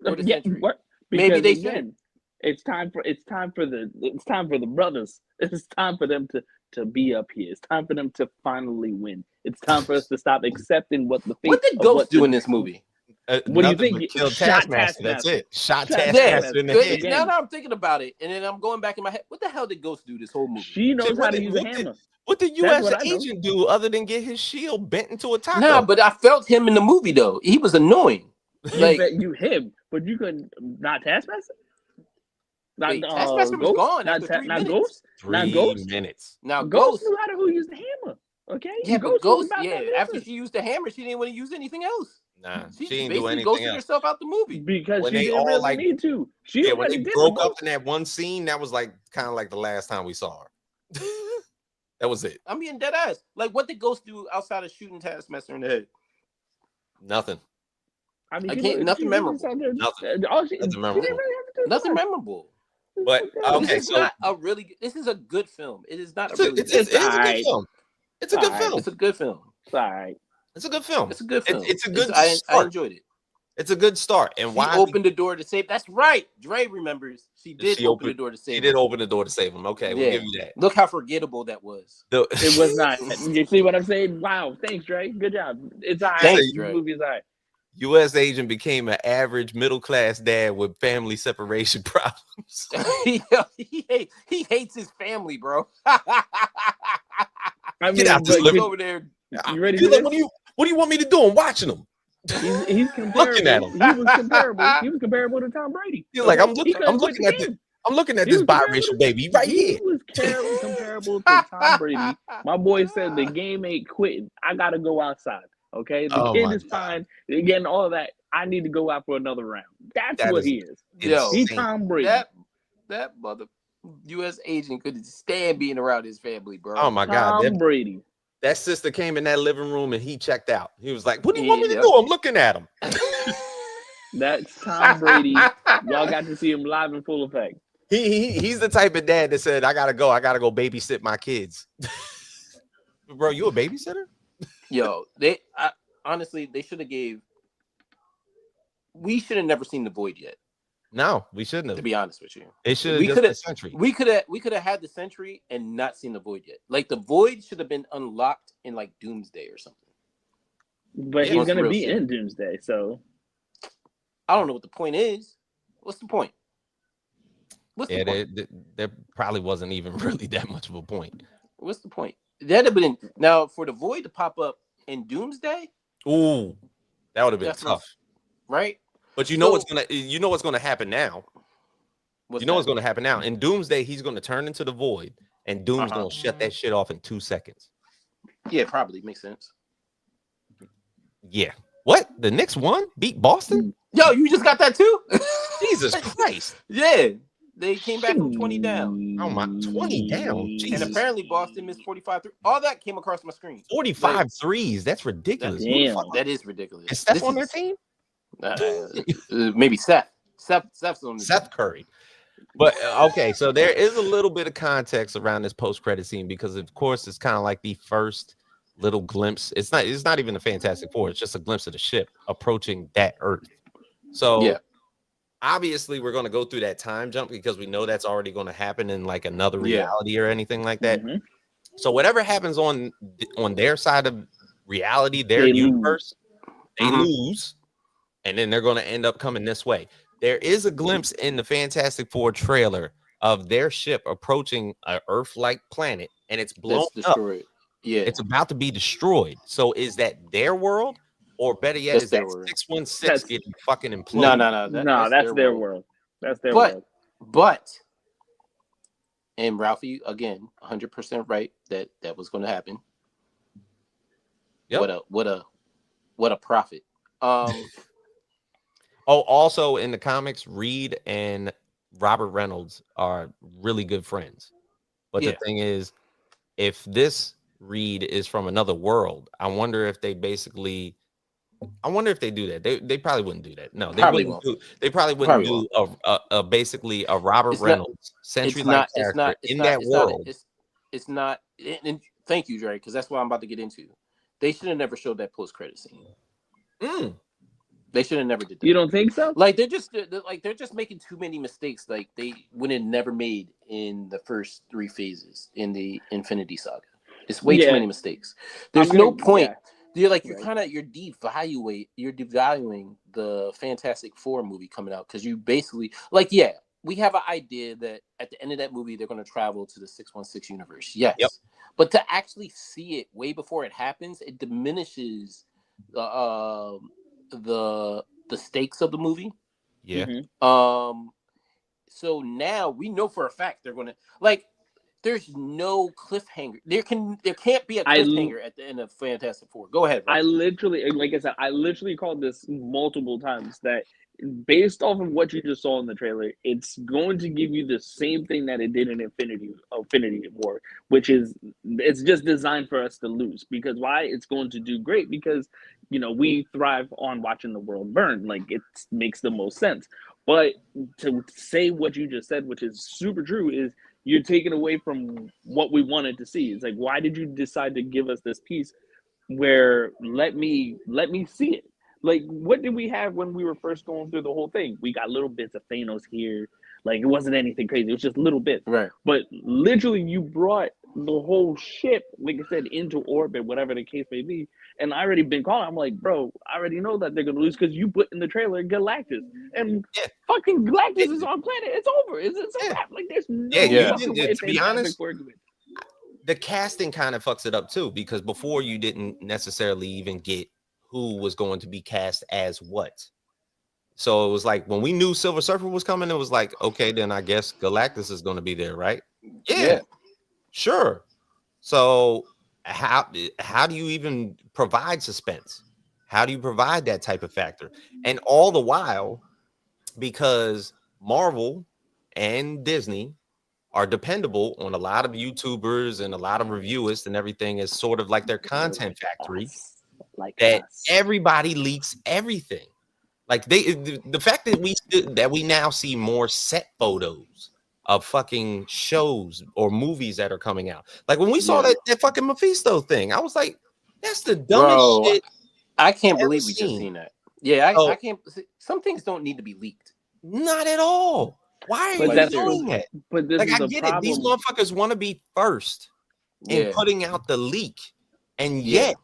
Or the Sentry. What? Maybe Because they again, it's time for the brothers. It's time for them to be up here. It's time for them to finally win. It's time for us to stop accepting what the fate What did of Ghost what do the- in this movie? What do you Nothing think? but kill Shot Taskmaster. That's Taskmaster. it. Shot Shot Taskmaster in the Good. head. Again. Now that I'm thinking about it, and then I'm going back in my head. What the hell did Ghost do this whole movie? She knows how What to did- use a what did- hammer. What did you That's as what an I know. agent do other than get his shield bent into a taco? Nah, but I felt him in the movie though. He was annoying. Like You him, but you couldn't not Taskmaster. Not wait, Taskmaster was Ghost. gone Not after ta- 3 not minutes. Ghost. 3 Not Ghost. minutes. Now Ghost Ghost, knew how to use the hammer. Okay. yeah, but was Ghost, about yeah. that After business. she used the hammer, she didn't want to use anything else. Nah, She she didn't do basically anything ghosted else. herself out the movie. Because When she they didn't all, really like- need to. She Yeah, when already they did broke the up most. in that one scene, that was like kind of like the last time we saw her. That was it. I'm being dead ass. Like, what did Ghost do outside of shooting Taskmaster in the head? Nothing. I mean, I she can't- was- nothing she memorable. was out there- Nothing. all she Nothing didn't memorable. really have to do Nothing much. memorable. But okay, This is so not a really good. This is a good film. It is not it's a a, really it's, good. it's, it's a good alright. film. It's a good Alright. film. It's a good film. It's all right. It's a good film. It's a good film. It's a good I start. enjoyed it. It's a good start. And She why opened the door to save. That's right. Dre remembers. She did She open opened- the door to save. she did him. open the door to save him. Okay, we'll Yeah. give you that. Look how forgettable that was. It was not. You see what I'm saying? Wow. Thanks, Dre. Good job. It's all right. Thanks, The Dre. movie's all right. U.S. agent became an average middle class dad with family separation problems. he hates his family, bro. I Get out this but living- He's over there. You ready He's for like, this? what do you want me to do? I'm watching them. He's comparable. Looking at him. He was comparable. He was comparable to Tom Brady. He's like, Okay? I'm He looking. couldn't I'm quit looking the at this. game. I'm looking at He this was comparable biracial to- baby right He here. was comparable to Tom Brady. My boy said the game ain't quitting. I gotta go outside. Okay, the Oh kid my is God. fine. Again, all of that. I need to go out for another round. That's That what is he is. Yo, He insane. Tom Brady. that mother U.S. agent couldn't stand being around his family, bro. Oh my God. Tom Brady. That sister came in that living room and he checked out. He was like, what do you want me to Yep. do? I'm looking at him. That's Tom Brady. Y'all got to see him live in full effect. He's the type of dad that said, I gotta go babysit my kids. Bro, you a babysitter? Yo, honestly, they should have gave. We should have never seen the Void yet. No, we shouldn't To have. be honest with you, It should we have coulda- just been Sentry. we could have had the Sentry and not seen the Void yet. Like the Void should have been unlocked in like Doomsday or something. But Yeah, he's gonna real be shit. in Doomsday, so I don't know what the point is. What's the point? What's the Yeah, point? there probably wasn't even really that much of a point. What's the point? That'd have been now for the Void to pop up in Doomsday, Ooh, that would have been That's not- tough. right? But you know So- what's gonna happen now. What's You know that? what's gonna happen now. In Doomsday, he's gonna turn into the Void, and Doom's Uh-huh. gonna shut that shit off in 2 seconds. Yeah, probably makes sense. Yeah. What? The Knicks won? Beat Boston? Yo, you just got that too? Jesus Christ. Yeah, they came back from 20 down, Oh my, 20 down. and Jesus. apparently Boston missed 45. All that came across my screen. 45 threes. That's ridiculous. Who the Damn. fuck- That is ridiculous. Is Steph This on their is- team? Maybe Seth. Seth's on the Seth Curry. But okay, so there is a little bit of context around this post-credit scene because of course it's kind of like the first little glimpse. It's not even the Fantastic Four, it's just a glimpse of the ship approaching that Earth. So Yeah. obviously we're going to go through that time jump because we know that's already going to happen in like another Yeah. reality or anything like that. Mhm. So whatever happens on their side of reality, their They lose. universe, they Mhm. lose, and then they're going to end up coming this way. There is a glimpse in the Fantastic Four trailer of their ship approaching an Earth-like planet, and it's blown That's up. destroyed. Yeah, It's about to be destroyed. So is that their world, or better yet, that's is their that world. 616 That's getting fucking No, imploded? no, that's their world. That's their But world. but and Ralphie again, 100% right that was going to happen. Yep. What a prophet. Oh, also in the comics, Reed and Robert Reynolds are really good friends. But Yeah. the thing is, if this Reed is from another world, I wonder if they basically. I wonder if they do that. They probably wouldn't do that. No, they Probably wouldn't won't. do. They probably wouldn't Probably do won't. a basically a Robert It's not. Reynolds century like character in that world. It's not. And thank you, Dre, because that's what I'm about to get into. They should have never showed that post credit scene. Mm. They should have never did that. You don't think so? Like they're just making too many mistakes. Like they would have never made in the first 3 phases in the Infinity Saga. It's way too many mistakes. There's no point. You're devaluing the Fantastic Four movie coming out because you basically we have an idea that at the end of that movie they're going to travel to the 616 universe. Yes, Yep. but to actually see it way before it happens, it diminishes the stakes of the movie. Yeah. So now we know for a fact they're going to there's no cliffhanger. There can't be a cliffhanger at the end of Fantastic Four. Go ahead, Rob. I literally called this multiple times that based off of what you just saw in the trailer, it's going to give you the same thing that it did in Infinity War, which is it's just designed for us to lose. Because why? It's going to do great because we thrive on watching the world burn. Like it makes the most sense. But to say what you just said, which is super true, is you're taking away from what we wanted to see. It's like, why did you decide to give us this piece where let me see it? Like, what did we have when we were first going through the whole thing? We got little bits of Thanos here. Like, it wasn't anything crazy. It was just little bits. Right. But literally, you brought the whole ship, like I said, into orbit, whatever the case may be. And I already been calling. I'm like, bro, I already know that they're going to lose because you put in the trailer Galactus. And fucking Galactus is on planet. It's over. It's a wrap. Like, there's no fucking way to be honest, Four can win. the casting kind of fucks it up too, because before you didn't necessarily even get who was going to be cast as what. So it was like when we knew Silver Surfer was coming, it was like, okay, then I guess Galactus is going to be there, right? Yeah. Sure. So how do you even provide suspense? How do you provide that type of factor? And all the while, because Marvel and Disney are dependable on a lot of YouTubers and a lot of reviewers and everything as sort of like their content factory, everybody leaks everything. Like the fact that we now see more set photos of fucking shows or movies that are coming out. Like when we saw that fucking Mephisto thing, I was like, that's the dumbest shit. I can't believe we just seen that. Yeah, I can't. Some things don't need to be leaked. Not at all. Why are you doing that? But this is I get it. These motherfuckers want to be first in putting out the leak, and yet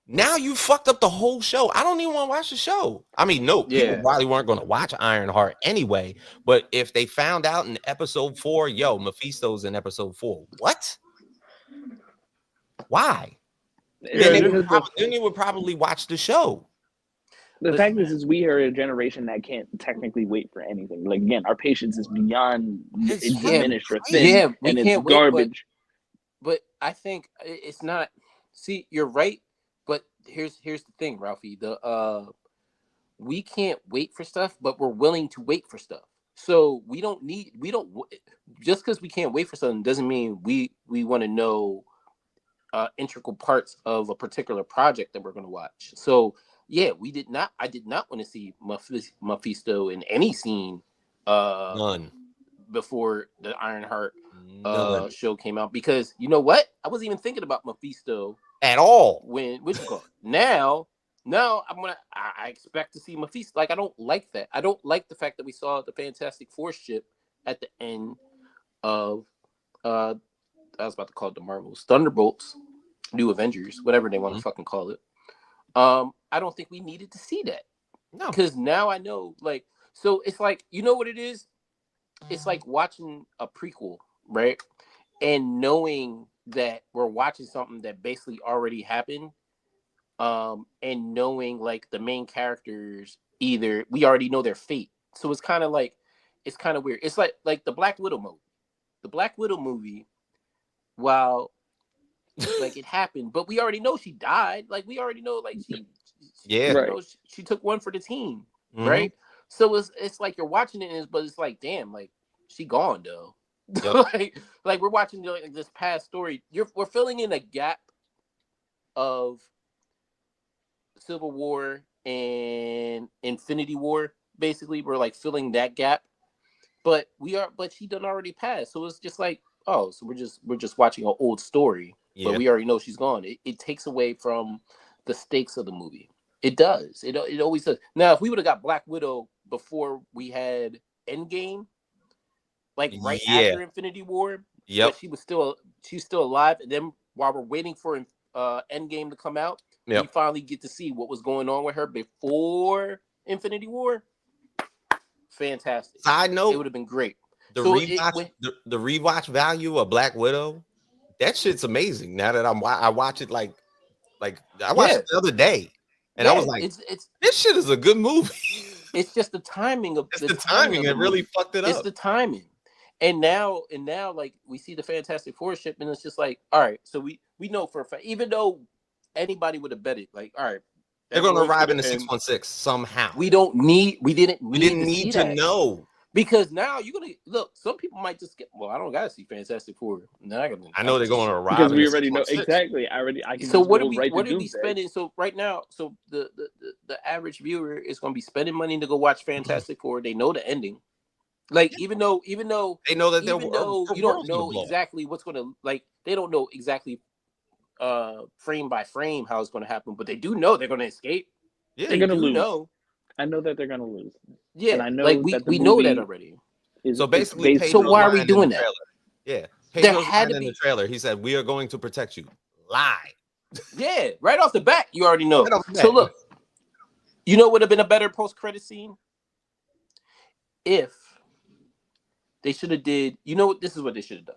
now you fucked up the whole show. I don't even want to watch the show. I mean, no, people probably weren't going to watch Ironheart anyway. But if they found out in episode 4, Mephisto's in episode 4, what? Why? Then you would probably watch the show. The fact is we are a generation that can't technically wait for anything. Like again, our patience is beyond diminished or thin, and it's garbage. But I think it's not. See, you're right. But here's the thing, Ralphie. We can't wait for stuff, but we're willing to wait for stuff. So we don't just because we can't wait for something doesn't mean we want to know integral parts of a particular project that we're going to watch. So I did not want to see Mephisto in any scene none before the Ironheart show came out, because you know what? I wasn't even thinking about Mephisto at all now I expect to see Mephisto. Like, I don't like that. I don't like the fact that we saw the Fantastic Four ship at the end of I was about to call it the Marvels, Thunderbolts, New Avengers, whatever they want to fucking call it. I don't think we needed to see that. No, because now I know. Like, so it's like, you know what it is? It's like watching a prequel, right? and knowing that we're watching something that basically already happened, and knowing like the main characters, either we already know their fate, so it's kind of like, it's kind of weird. It's like the Black Widow movie. The Black Widow movie, while like it happened, but we already know she died. Like we already know, like Yeah. Right. she took one for the team, Mhm. right? So it's like you're watching it, but it's like, damn, like she gone though. Yep. like we're watching like this past story. We're filling in a gap of Civil War and Infinity War. Basically, we're like filling that gap, but she done already passed. So it's just like, oh, so we're just watching an old story, Yeah. but we already know she's gone. It takes away from the stakes of the movie. It does. It always does. Now, if we would have got Black Widow before we had Endgame, like right Yeah. after Infinity War, Yep. but she's still alive, and then while we're waiting for Endgame to come out, Yep. we finally get to see what was going on with her before Infinity War. Fantastic. Side It note, would have been great. the So rewatch, the rewatch value of Black Widow, that shit's amazing. Now that I watch it like I watched it the other day, and I was like, it's this shit is a good movie. it's just the timing of It's the timing of that really movie. fucked it It's up. the timing. And now like we see the Fantastic Four ship, and it's just like, all right, so we know for a fact, even though anybody would have bet it, like, all right, They're gonna war's arrive in the end. 616 somehow. We didn't need to that. know. Because now you're gonna look. Some people might just skip. Well, I don't gotta see Fantastic Four. I know they're going to arrive Because in we the already know 616. exactly. I can So just what go are we right to what are we Doomsday. spending? So right now, so the average viewer is going to be spending money to go watch Fantastic Four. They know the ending. Like even though They know that even though you don't know exactly what's going to, like, they don't know exactly frame by frame how it's going to happen, but they do know they're going to escape. Yeah, They're gonna lose. Know. I know that they're gonna lose. Yeah, and I know like that we know that already. So basically, so why are we doing that? Yeah, There Pedro's had line to in be the trailer. He said, "We are going to protect you." Lie. Yeah, right off the bat, you already know. Right off the So bat. look, you know what would have been a better post-credit scene? If they should have did, you know what, this is what they should have done.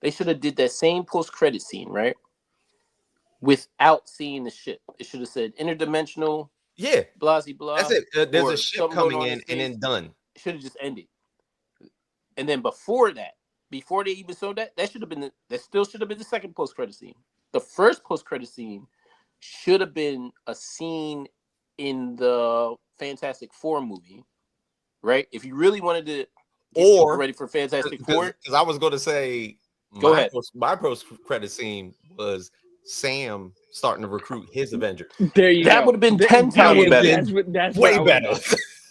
They should have did that same post-credit scene, right? Without seeing the ship. It should have said interdimensional, Yeah, blah, blah. that's it. There's or a ship something going coming on in, and space. then done. It should have just ended. And then before that, before they even showed that should have been that still should have been the second post-credit scene. The first post-credit scene should have been a scene in the Fantastic Four movie, right? If you really wanted to get people ready for Fantastic Four, because I was going to say, go ahead. My post-credit scene was Sam starting to recruit his Avengers. There you go. That would have been 10 times better. That's way better.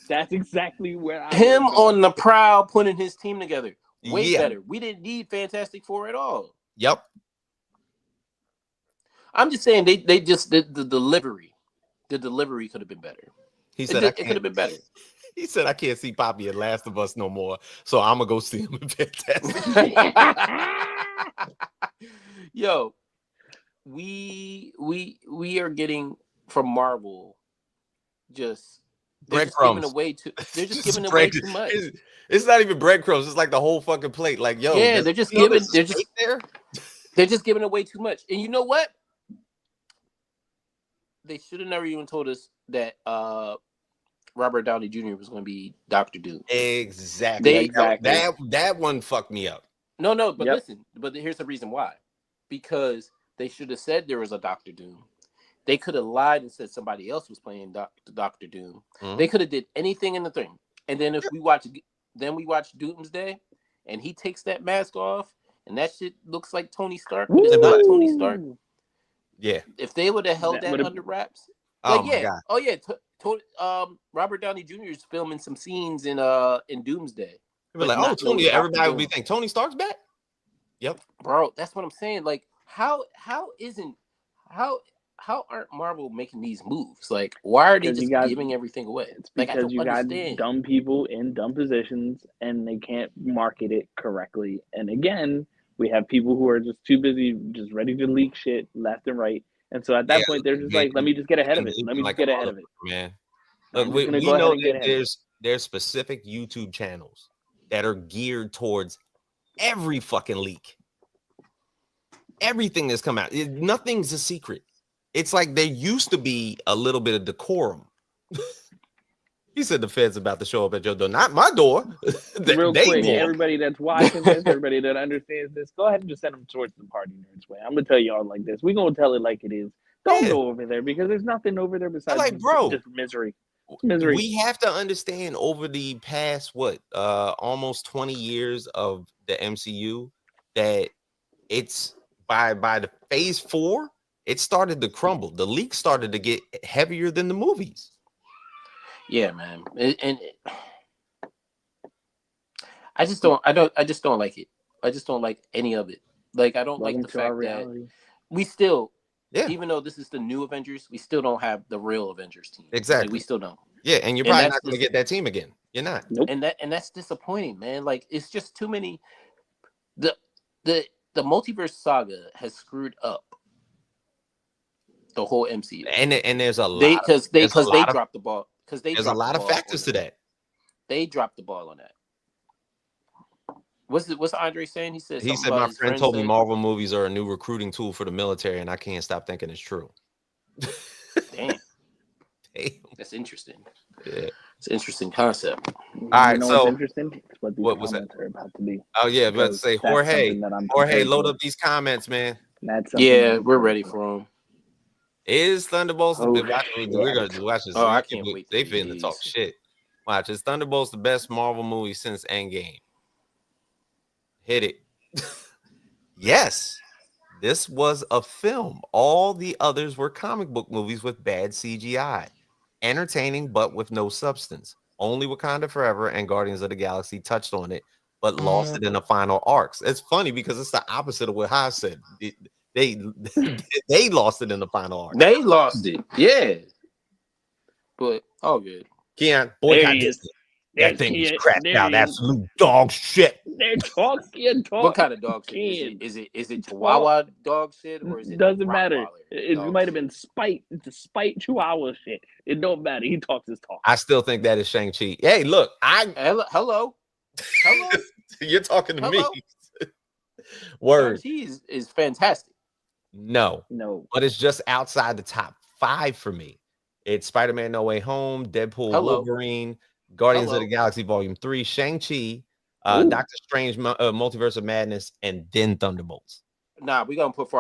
That's exactly where I him on the prowl putting his team together. Way Yeah. better. We didn't need Fantastic Four at all. Yep. I'm just saying they just did the delivery. The delivery could have been better. He said it could have been better. He said, "I can't see Poppy in Last of Us no more, so I'm gonna go see him in Fantastic." Yo, we are getting from Marvel just breadcrumbs. They're just giving away too much. It's not even breadcrumbs. It's like the whole fucking plate. Like, yo, yeah, they're just giving away too much. And you know what? They should have never even told us that Robert Downey Jr. was going to be Dr. Doom. Exactly. That one fucked me up. No, but listen. But here's the reason why. Because they should have said there was a Dr. Doom. They could have lied and said somebody else was playing Dr. Doom. Mm-hmm. They could have did anything in the thing. And then if we watch Doomsday, and he takes that mask off, and that shit looks like Tony Stark, but it's not Tony Stark. Yeah. If they would have held that under wraps, my God. Oh yeah. Robert Downey Jr. is filming some scenes in Doomsday. But like, Tony, everybody would be thinking Tony Stark's back. Yep. Bro, that's what I'm saying. Like, how aren't Marvel making these moves? Like, why are they just giving everything away? It's because you got dumb people in dumb positions and they can't market it correctly. And again, we have people who are just too busy, just ready to leak shit left and right. And so at that point, they're just like, let me just get ahead of it. Let me just get ahead of it. Man, look, we know that there's specific YouTube channels that are geared towards Every fucking leak. Everything that's come out. Nothing's a secret. It's like there used to be a little bit of decorum. He said the Fed's about to show up at your door. Not my door. Real quick, door. everybody that's watching this, everybody that understands this, go ahead and just send them towards the Party Nerds way. I'm gonna tell y'all like this. We're gonna tell it like it is. Don't go over there because there's nothing over there besides just misery. Misery. We have to understand over the past almost 20 years of the MCU that it's by the phase 4, it started to crumble. The leaks started to get heavier than the movies. Yeah, man. I just don't like it. I just don't like any of it. Like, I don't like the fact that we still, even though this is the new Avengers, we still don't have the real Avengers team. Exactly. Like, we still don't. Yeah, and you're probably not going to get that team again. You're not. Nope. And that's disappointing, man. Like, it's just too many. The multiverse saga has screwed up the whole MCU. And there's a lot because they dropped the ball. Because there's a lot of factors to that. They dropped the ball on that. What's Andre saying? He said my friend told me Marvel movies are a new recruiting tool for the military, and I can't stop thinking it's true. Damn. That's interesting. Yeah. It's an interesting concept. All right, so what's interesting? It's what was that? Are about to be. Oh yeah, about to say Jorge, load up these comments, man. We're ready for them. Is Thunderbolts we're gonna watch this. Oh, I can't wait. They finna talk shit. Watch, is Thunderbolts the best Marvel movie since Endgame? Hit it. Yes. This was a film. All the others were comic book movies with bad CGI. Entertaining, but with no substance. Only Wakanda Forever and Guardians of the Galaxy touched on it, but lost it in the final arcs. It's funny because it's the opposite of what I said. They lost it in the final arc. They lost it. Yeah. But all good. Keon, boycott Disney. That thing is crap out. Absolute dog shit. They're talking. What kind of dog shit? Is it Chihuahua dog shit or is it? Doesn't matter. It might have been spite. It's a spite Chihuahua shit. It don't matter. He talks his talk. I still think that is Shang-Chi. Hey, look, hello. You're talking to me. Word. Shang-Chi is fantastic. No, but it's just outside the top 5 for me. It's Spider-Man No Way Home, Deadpool, Wolverine, Guardians of the Galaxy Volume 3, Shang-Chi, Doctor Strange, Multiverse of Madness, and then Thunderbolts. Nah, we're gonna put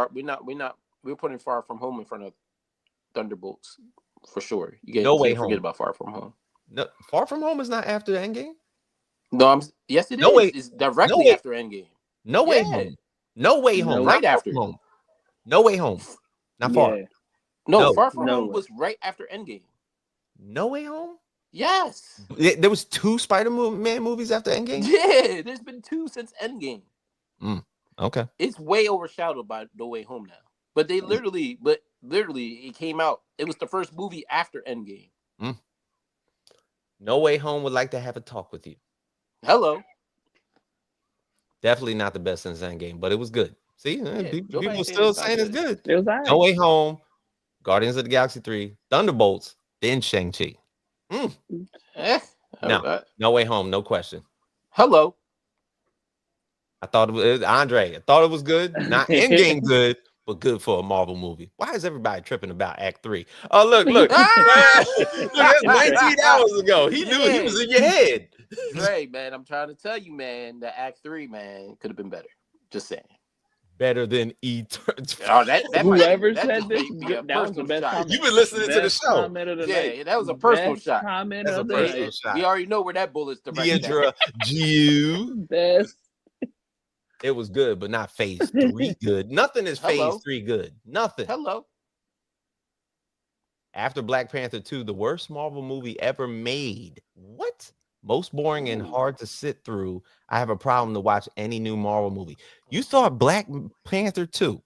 we're putting Far From Home in front of Thunderbolts for sure. You can't forget about Far From Home. No, Far From Home is not after Endgame. No, yes it is. It's directly after Endgame. No Way Home. No Way Home. Right after. Home. No Way Home. Not far. No, Far From Home was right after Endgame. No Way Home? Yes. There was 2 Spider-Man movies after Endgame? Yeah, there's been 2 since Endgame. Okay. It's way overshadowed by No Way Home now. But literally, it came out. It was the first movie after Endgame. No Way Home would like to have a talk with you. Hello. Definitely not the best since Endgame, but it was good. See, people still saying it's good. It was all right. No Way Home, Guardians of the Galaxy 3, Thunderbolts, then Shang-Chi. No Way Home, no question. Hello. I thought it was Andre. I thought it was good. Not Endgame good, but good for a Marvel movie. Why is everybody tripping about Act 3? Oh, look. Look, that's 19 hours ago. He knew he was in your head. Right, man. I'm trying to tell you, man, that Act 3, man, could have been better. Just saying. Better than Whoever said this, that was the best comment. You've been listening to the show. Yeah, that was a personal shot. Comment That's of a personal shot. We already know where that bullet's directed. Best. It was good, but not phase 3 good. Nothing is phase 3 good. Nothing. Hello. After Black Panther 2, the worst Marvel movie ever made. What? Most boring and hard to sit through. I have a problem to watch any new Marvel movie. You thought Black Panther 2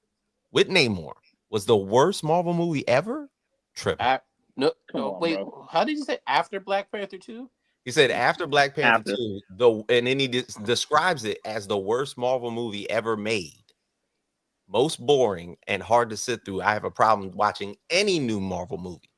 with Namor was the worst Marvel movie ever? Triple. No, wait. Bro. How did you say after Black Panther 2? He said after Black Panther 2, and then he describes it as the worst Marvel movie ever made. Most boring and hard to sit through. I have a problem watching any new Marvel movie.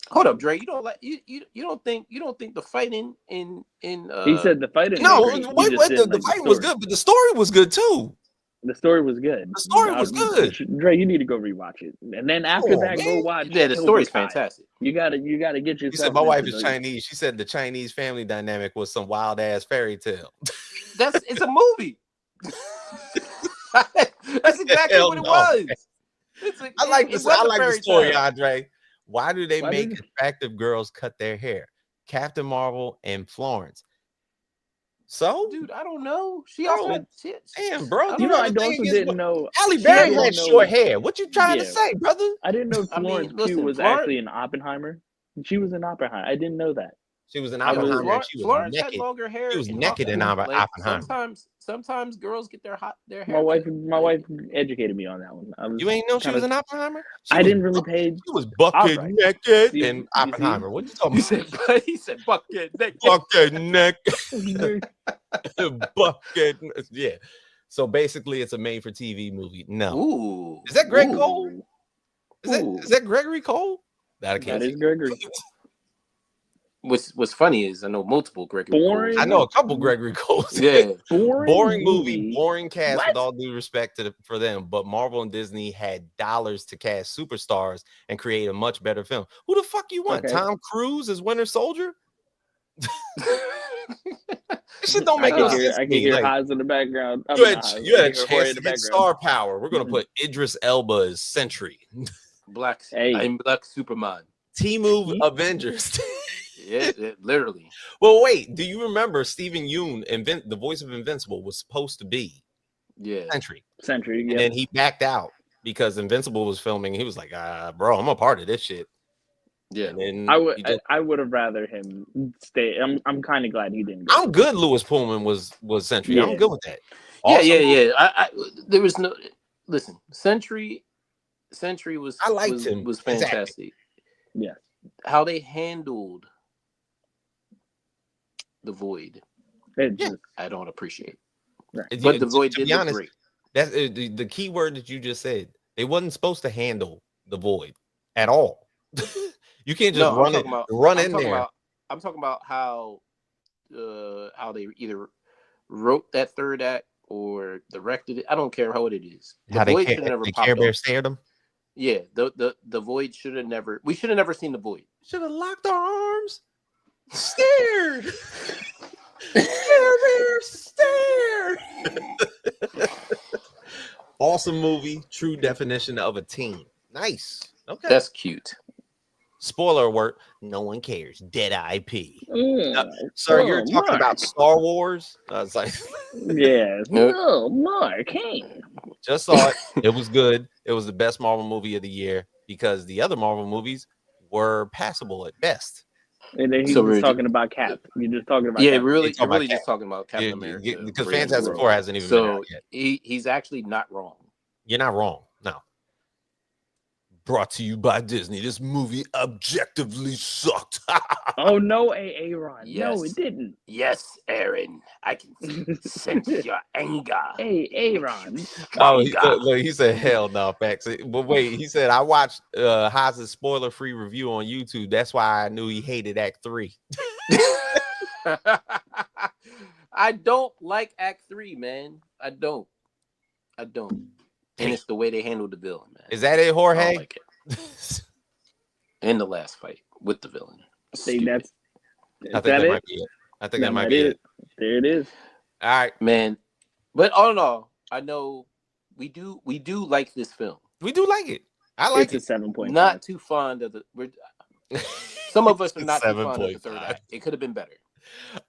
Hold up, Dre. You don't like you don't think the fighting in He said the fighting. No, was great. the fighting was good, but the story was good too. The story was good. The story was good. Dre, you need to go rewatch it, and then after that, man. go watch. Yeah, the story's Cobra Kai. fantastic. You gotta get yourself. You said my wife is Chinese. She said the Chinese family dynamic was some wild ass fairy tale. It's a movie. That's exactly what it was. I like the story, Andre. Why do they make attractive girls cut their hair? Captain Marvel and Florence. So, dude, I don't know. She also damn, bro. You know, I also didn't know. Halle Berry had short hair. What you trying to say, brother? I didn't know Florence Pugh was actually in Oppenheimer. She was in Oppenheimer. I didn't know that. She was in Oppenheimer. She was Florence naked. had longer hair. She was naked in Oppenheimer. Sometimes girls get their hair. My wife educated me on that one. You ain't know she was in Oppenheimer? I didn't really pay. She was bucket naked in Oppenheimer. What you talking about? He said bucket naked. Bucket naked. Bucket. Yeah. So basically, it's a made-for-TV movie. No. Ooh. Is that Greg Cole? Is that Gregory Cole? That is Gregory. What's funny is I know multiple Gregory Coles. I know a couple Gregory Coles. Yeah. Boring movie, boring cast. What? With all due respect for them, but Marvel and Disney had dollars to cast superstars and create a much better film. Who the fuck you want? Okay. Tom Cruise as Winter Soldier? This shit don't make no sense. I can hear highs in the background. You had a chance to get star power. We're gonna put Idris Elba as Sentry. I'm Black Superman. T-Move Avengers. Yeah, literally. Well, wait. Do you remember Stephen Yeun, the voice of Invincible, was supposed to be Sentry? Sentry, yeah. And then he backed out because Invincible was filming. He was like, bro, I'm a part of this shit. Yeah. And I would have rather him stay. I'm kind of glad he didn't go. I'm good Lewis Pullman was Sentry. Yeah. I'm good with that. Also, yeah. There was no listen, Sentry was I liked him. Was fantastic. Exactly. Yeah. How they handled the Void, I don't appreciate. Right. But the Void did look great. That's the key word that you just said. They wasn't supposed to handle the Void at all. You can't just run in there. I'm talking about how they either wrote that third act or directed it. I don't care how it is. How the Care Bear stared them. Yeah, the Void should have never. We should have never seen the Void. Should have locked our arms. Stared. Care Bear stared. Awesome movie. True definition of a teen. Nice. Okay. That's cute. Spoiler alert, no one cares. Dead IP. Sir, you're talking about Star Wars? I was like, yeah. No, Mark. Hey. Just saw it. It was good. It was the best Marvel movie of the year because the other Marvel movies were passable at best. And then he's just talking about Cap. You're just talking about Cap. Really just talking about Captain America. Because Fantastic Four hasn't even been out yet. He's actually not wrong. You're not wrong. No. Brought to you by Disney. This movie objectively sucked. Oh no, Aaron. Yes. No, it didn't. Yes, Aaron. I can sense your anger. Hey, Aaron. He said, hell no, facts. But wait, he said, I watched Haas's spoiler-free review on YouTube. That's why I knew he hated Act 3. I don't like Act 3, man. I don't. And it's the way they handled the villain, man. Is that it, Jorge? I don't like it. In the last fight with the villain. See, I think that might be it. I think that might be it. There it is. All right, man. But all in all, I know we do like this film. We do like it. I like it's a 7.5. Not too fond of some of us are not too fond of the third act. It could have been better.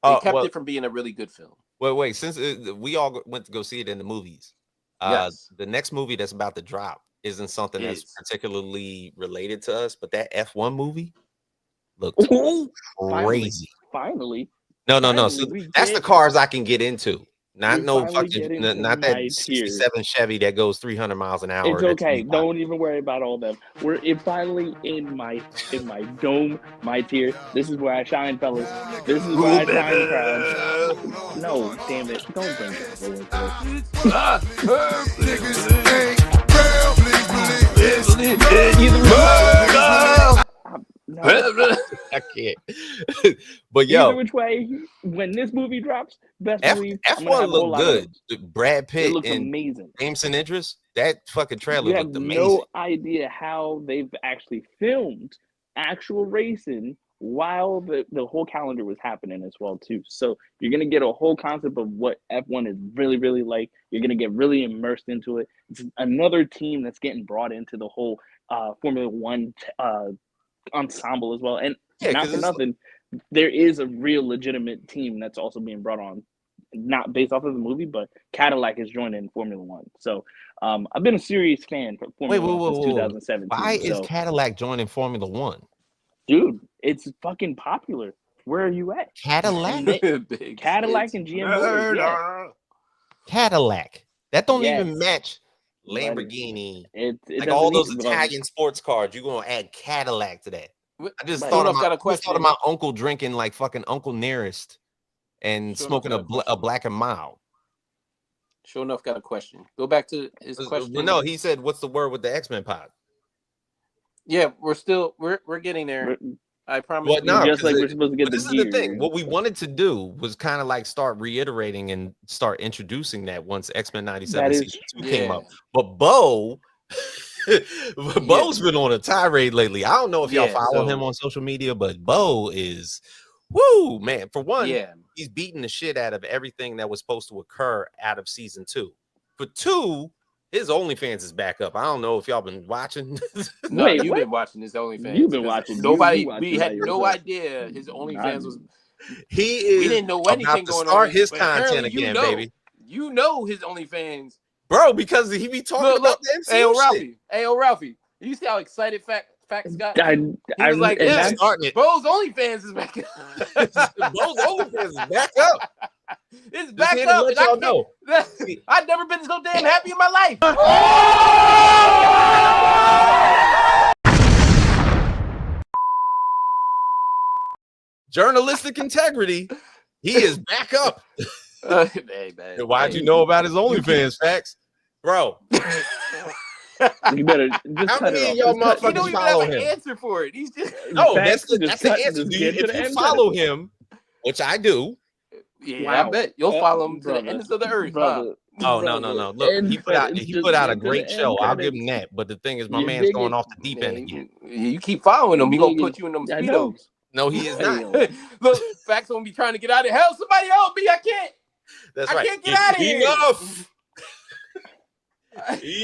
They kept it from being a really good film. Wait. Since we all went to go see it in the movies, yes. The next movie that's about to drop isn't something that's particularly related to us, but that F1 movie looked crazy. Finally. No. So that's the cars I can get into. Not that 67 Chevy that goes 300 miles an hour. It's okay. Don't even worry about all them. We're finally in my dome, my tier. This is where I shine, fellas. This is where I shine, crowd. No, damn it. Don't bring this into I can't. But Either yo, which way, when this movie drops, best believe I'm gonna F1 have a whole looked lot of good. those. Brad It Pitt looks and amazing. Jameson Idris, that fucking trailer You have looked amazing. no idea how they've actually filmed actual racing while the whole calendar was happening as well too. So you're gonna get a whole concept of what F1 is really, really like. You're gonna get really immersed into it. It's another team that's getting brought into the whole Formula One ensemble as well. And not for nothing, there is a real legitimate team that's also being brought on, not based off of the movie, but Cadillac is joining Formula One. So I've been a serious fan for Formula One since 2017. Why is Cadillac joining Formula One? Dude, it's fucking popular. Where are you at? Cadillac? Cadillac and GM Motors, yeah. Cadillac. That don't even match Lamborghini. Like all those Italian sports cars, you're gonna add Cadillac to that. I just thought of my uncle drinking like fucking Uncle Nearest and smoking a Black and Mild. Sure enough, got a question. Go back to his question. No, he said, "What's the word with the X-Men pod?" Yeah, we're getting there. I promise. Well, no, just like we're supposed to get this is the thing. What we wanted to do was kind of like start reiterating and start introducing that once X-Men 97 season 2 came up. But Bo's been on a tirade lately. I don't know if y'all follow him on social media, but Bo is, woo, man. For one, he's beating the shit out of everything that was supposed to occur out of season 2. For two, his OnlyFans is back up. I don't know if y'all been watching. No, you've been watching his OnlyFans. You've been watching. We had no idea his OnlyFans was. He is. We didn't know anything going on. Start his content again, baby. You know his OnlyFans, bro, because he be talking about the MCU shit. Hey, Ralphie, you see how excited Facts got? He was like, yeah, starting it. Bro's OnlyFans is back up. Bro's OnlyFans is back up. It's back up. Let y'all know. I've never been so damn happy in my life. Journalistic integrity. He is back up. Hey, man. Why'd you know about his OnlyFans, Facts? Bro. You better just how many of y'all motherfuckers follow him? Answer for it. He's just that's the answer. If you follow him, which I do. Yeah, wow. I bet you'll follow him to the ends of the earth. Oh, no. Look, he put out a great show. I'll give him that. But the thing is, my man's going off the deep end again. You keep following him, he gonna put you in them speedos. No, he is not. Look, Facts gonna be trying to get out of hell. Somebody help me! I can't. That's right. I can't get out of here.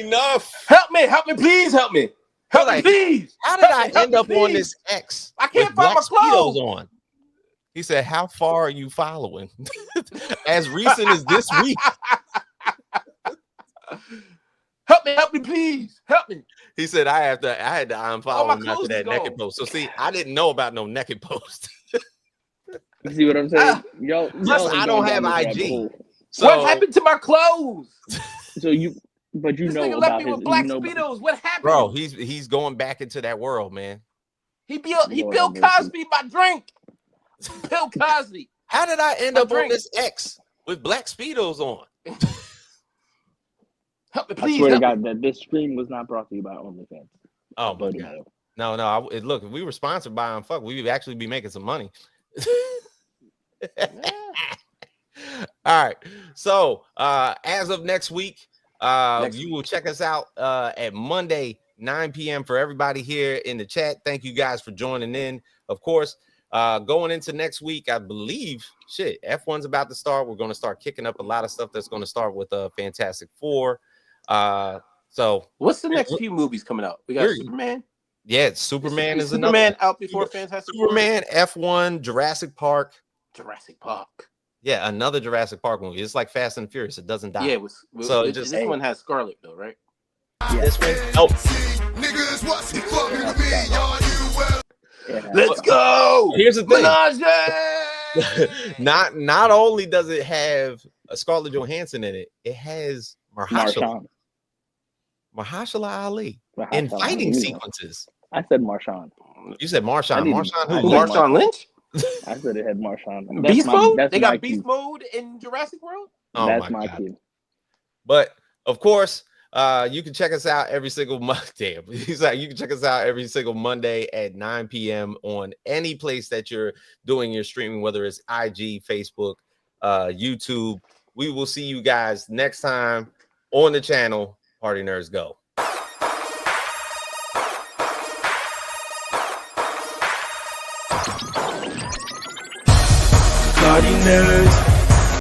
Enough. Help me, please help me. Help me, please. How did I end up on this X? I can't find my clothes on. He said, "How far are you following?" As recent as this week. Help me, please. Help me. He said, I had to unfollow him after that naked post. So see, I didn't know about no naked post. You see what I'm saying? Plus, I don't have IG. So, what happened to my clothes? So but you this know nigga about left me with black speedos. What happened? Bro, he's going back into that world, man. He Bill Cosby my drink. Bill Cosby. How did I end up on this X with black speedos on? Help me, please. I swear to God that this stream was not brought to you by OnlyFans. Oh my God. No. Look, if we were sponsored by them, we'd actually be making some money. All right. So as of next week, you will check us out at Monday, 9 p.m. for everybody here in the chat. Thank you guys for joining in. Of course, going into next week, I believe F1's about to start. We're going to start kicking up a lot of stuff that's going to start with Fantastic Four. So what's the next few movies coming out? We got Superman. Yeah, Superman is Superman out before Fantastic Four. Superman, F1, Jurassic Park. Yeah, another Jurassic Park movie. It's like Fast and Furious. It doesn't die. Yeah, this one has Scarlet though, right? Yeah. This one. Oh. Let's go. Here's the thing. Not only does it have a Scarlett Johansson in it, it has Mahershala Ali in fighting sequences. I said Marshawn. You said Marshawn. Marshawn who? Marshawn Lynch? I said it had Marshawn. Beast mode? They got beast mode in Jurassic World? That's my kid. But of course, You can check us out every single month. Damn, he's like, you can check us out every single Monday at 9 p.m. on any place that you're doing your streaming, whether it's IG, Facebook, YouTube. We will see you guys next time on the channel. Party Nerds Go. Party nerds.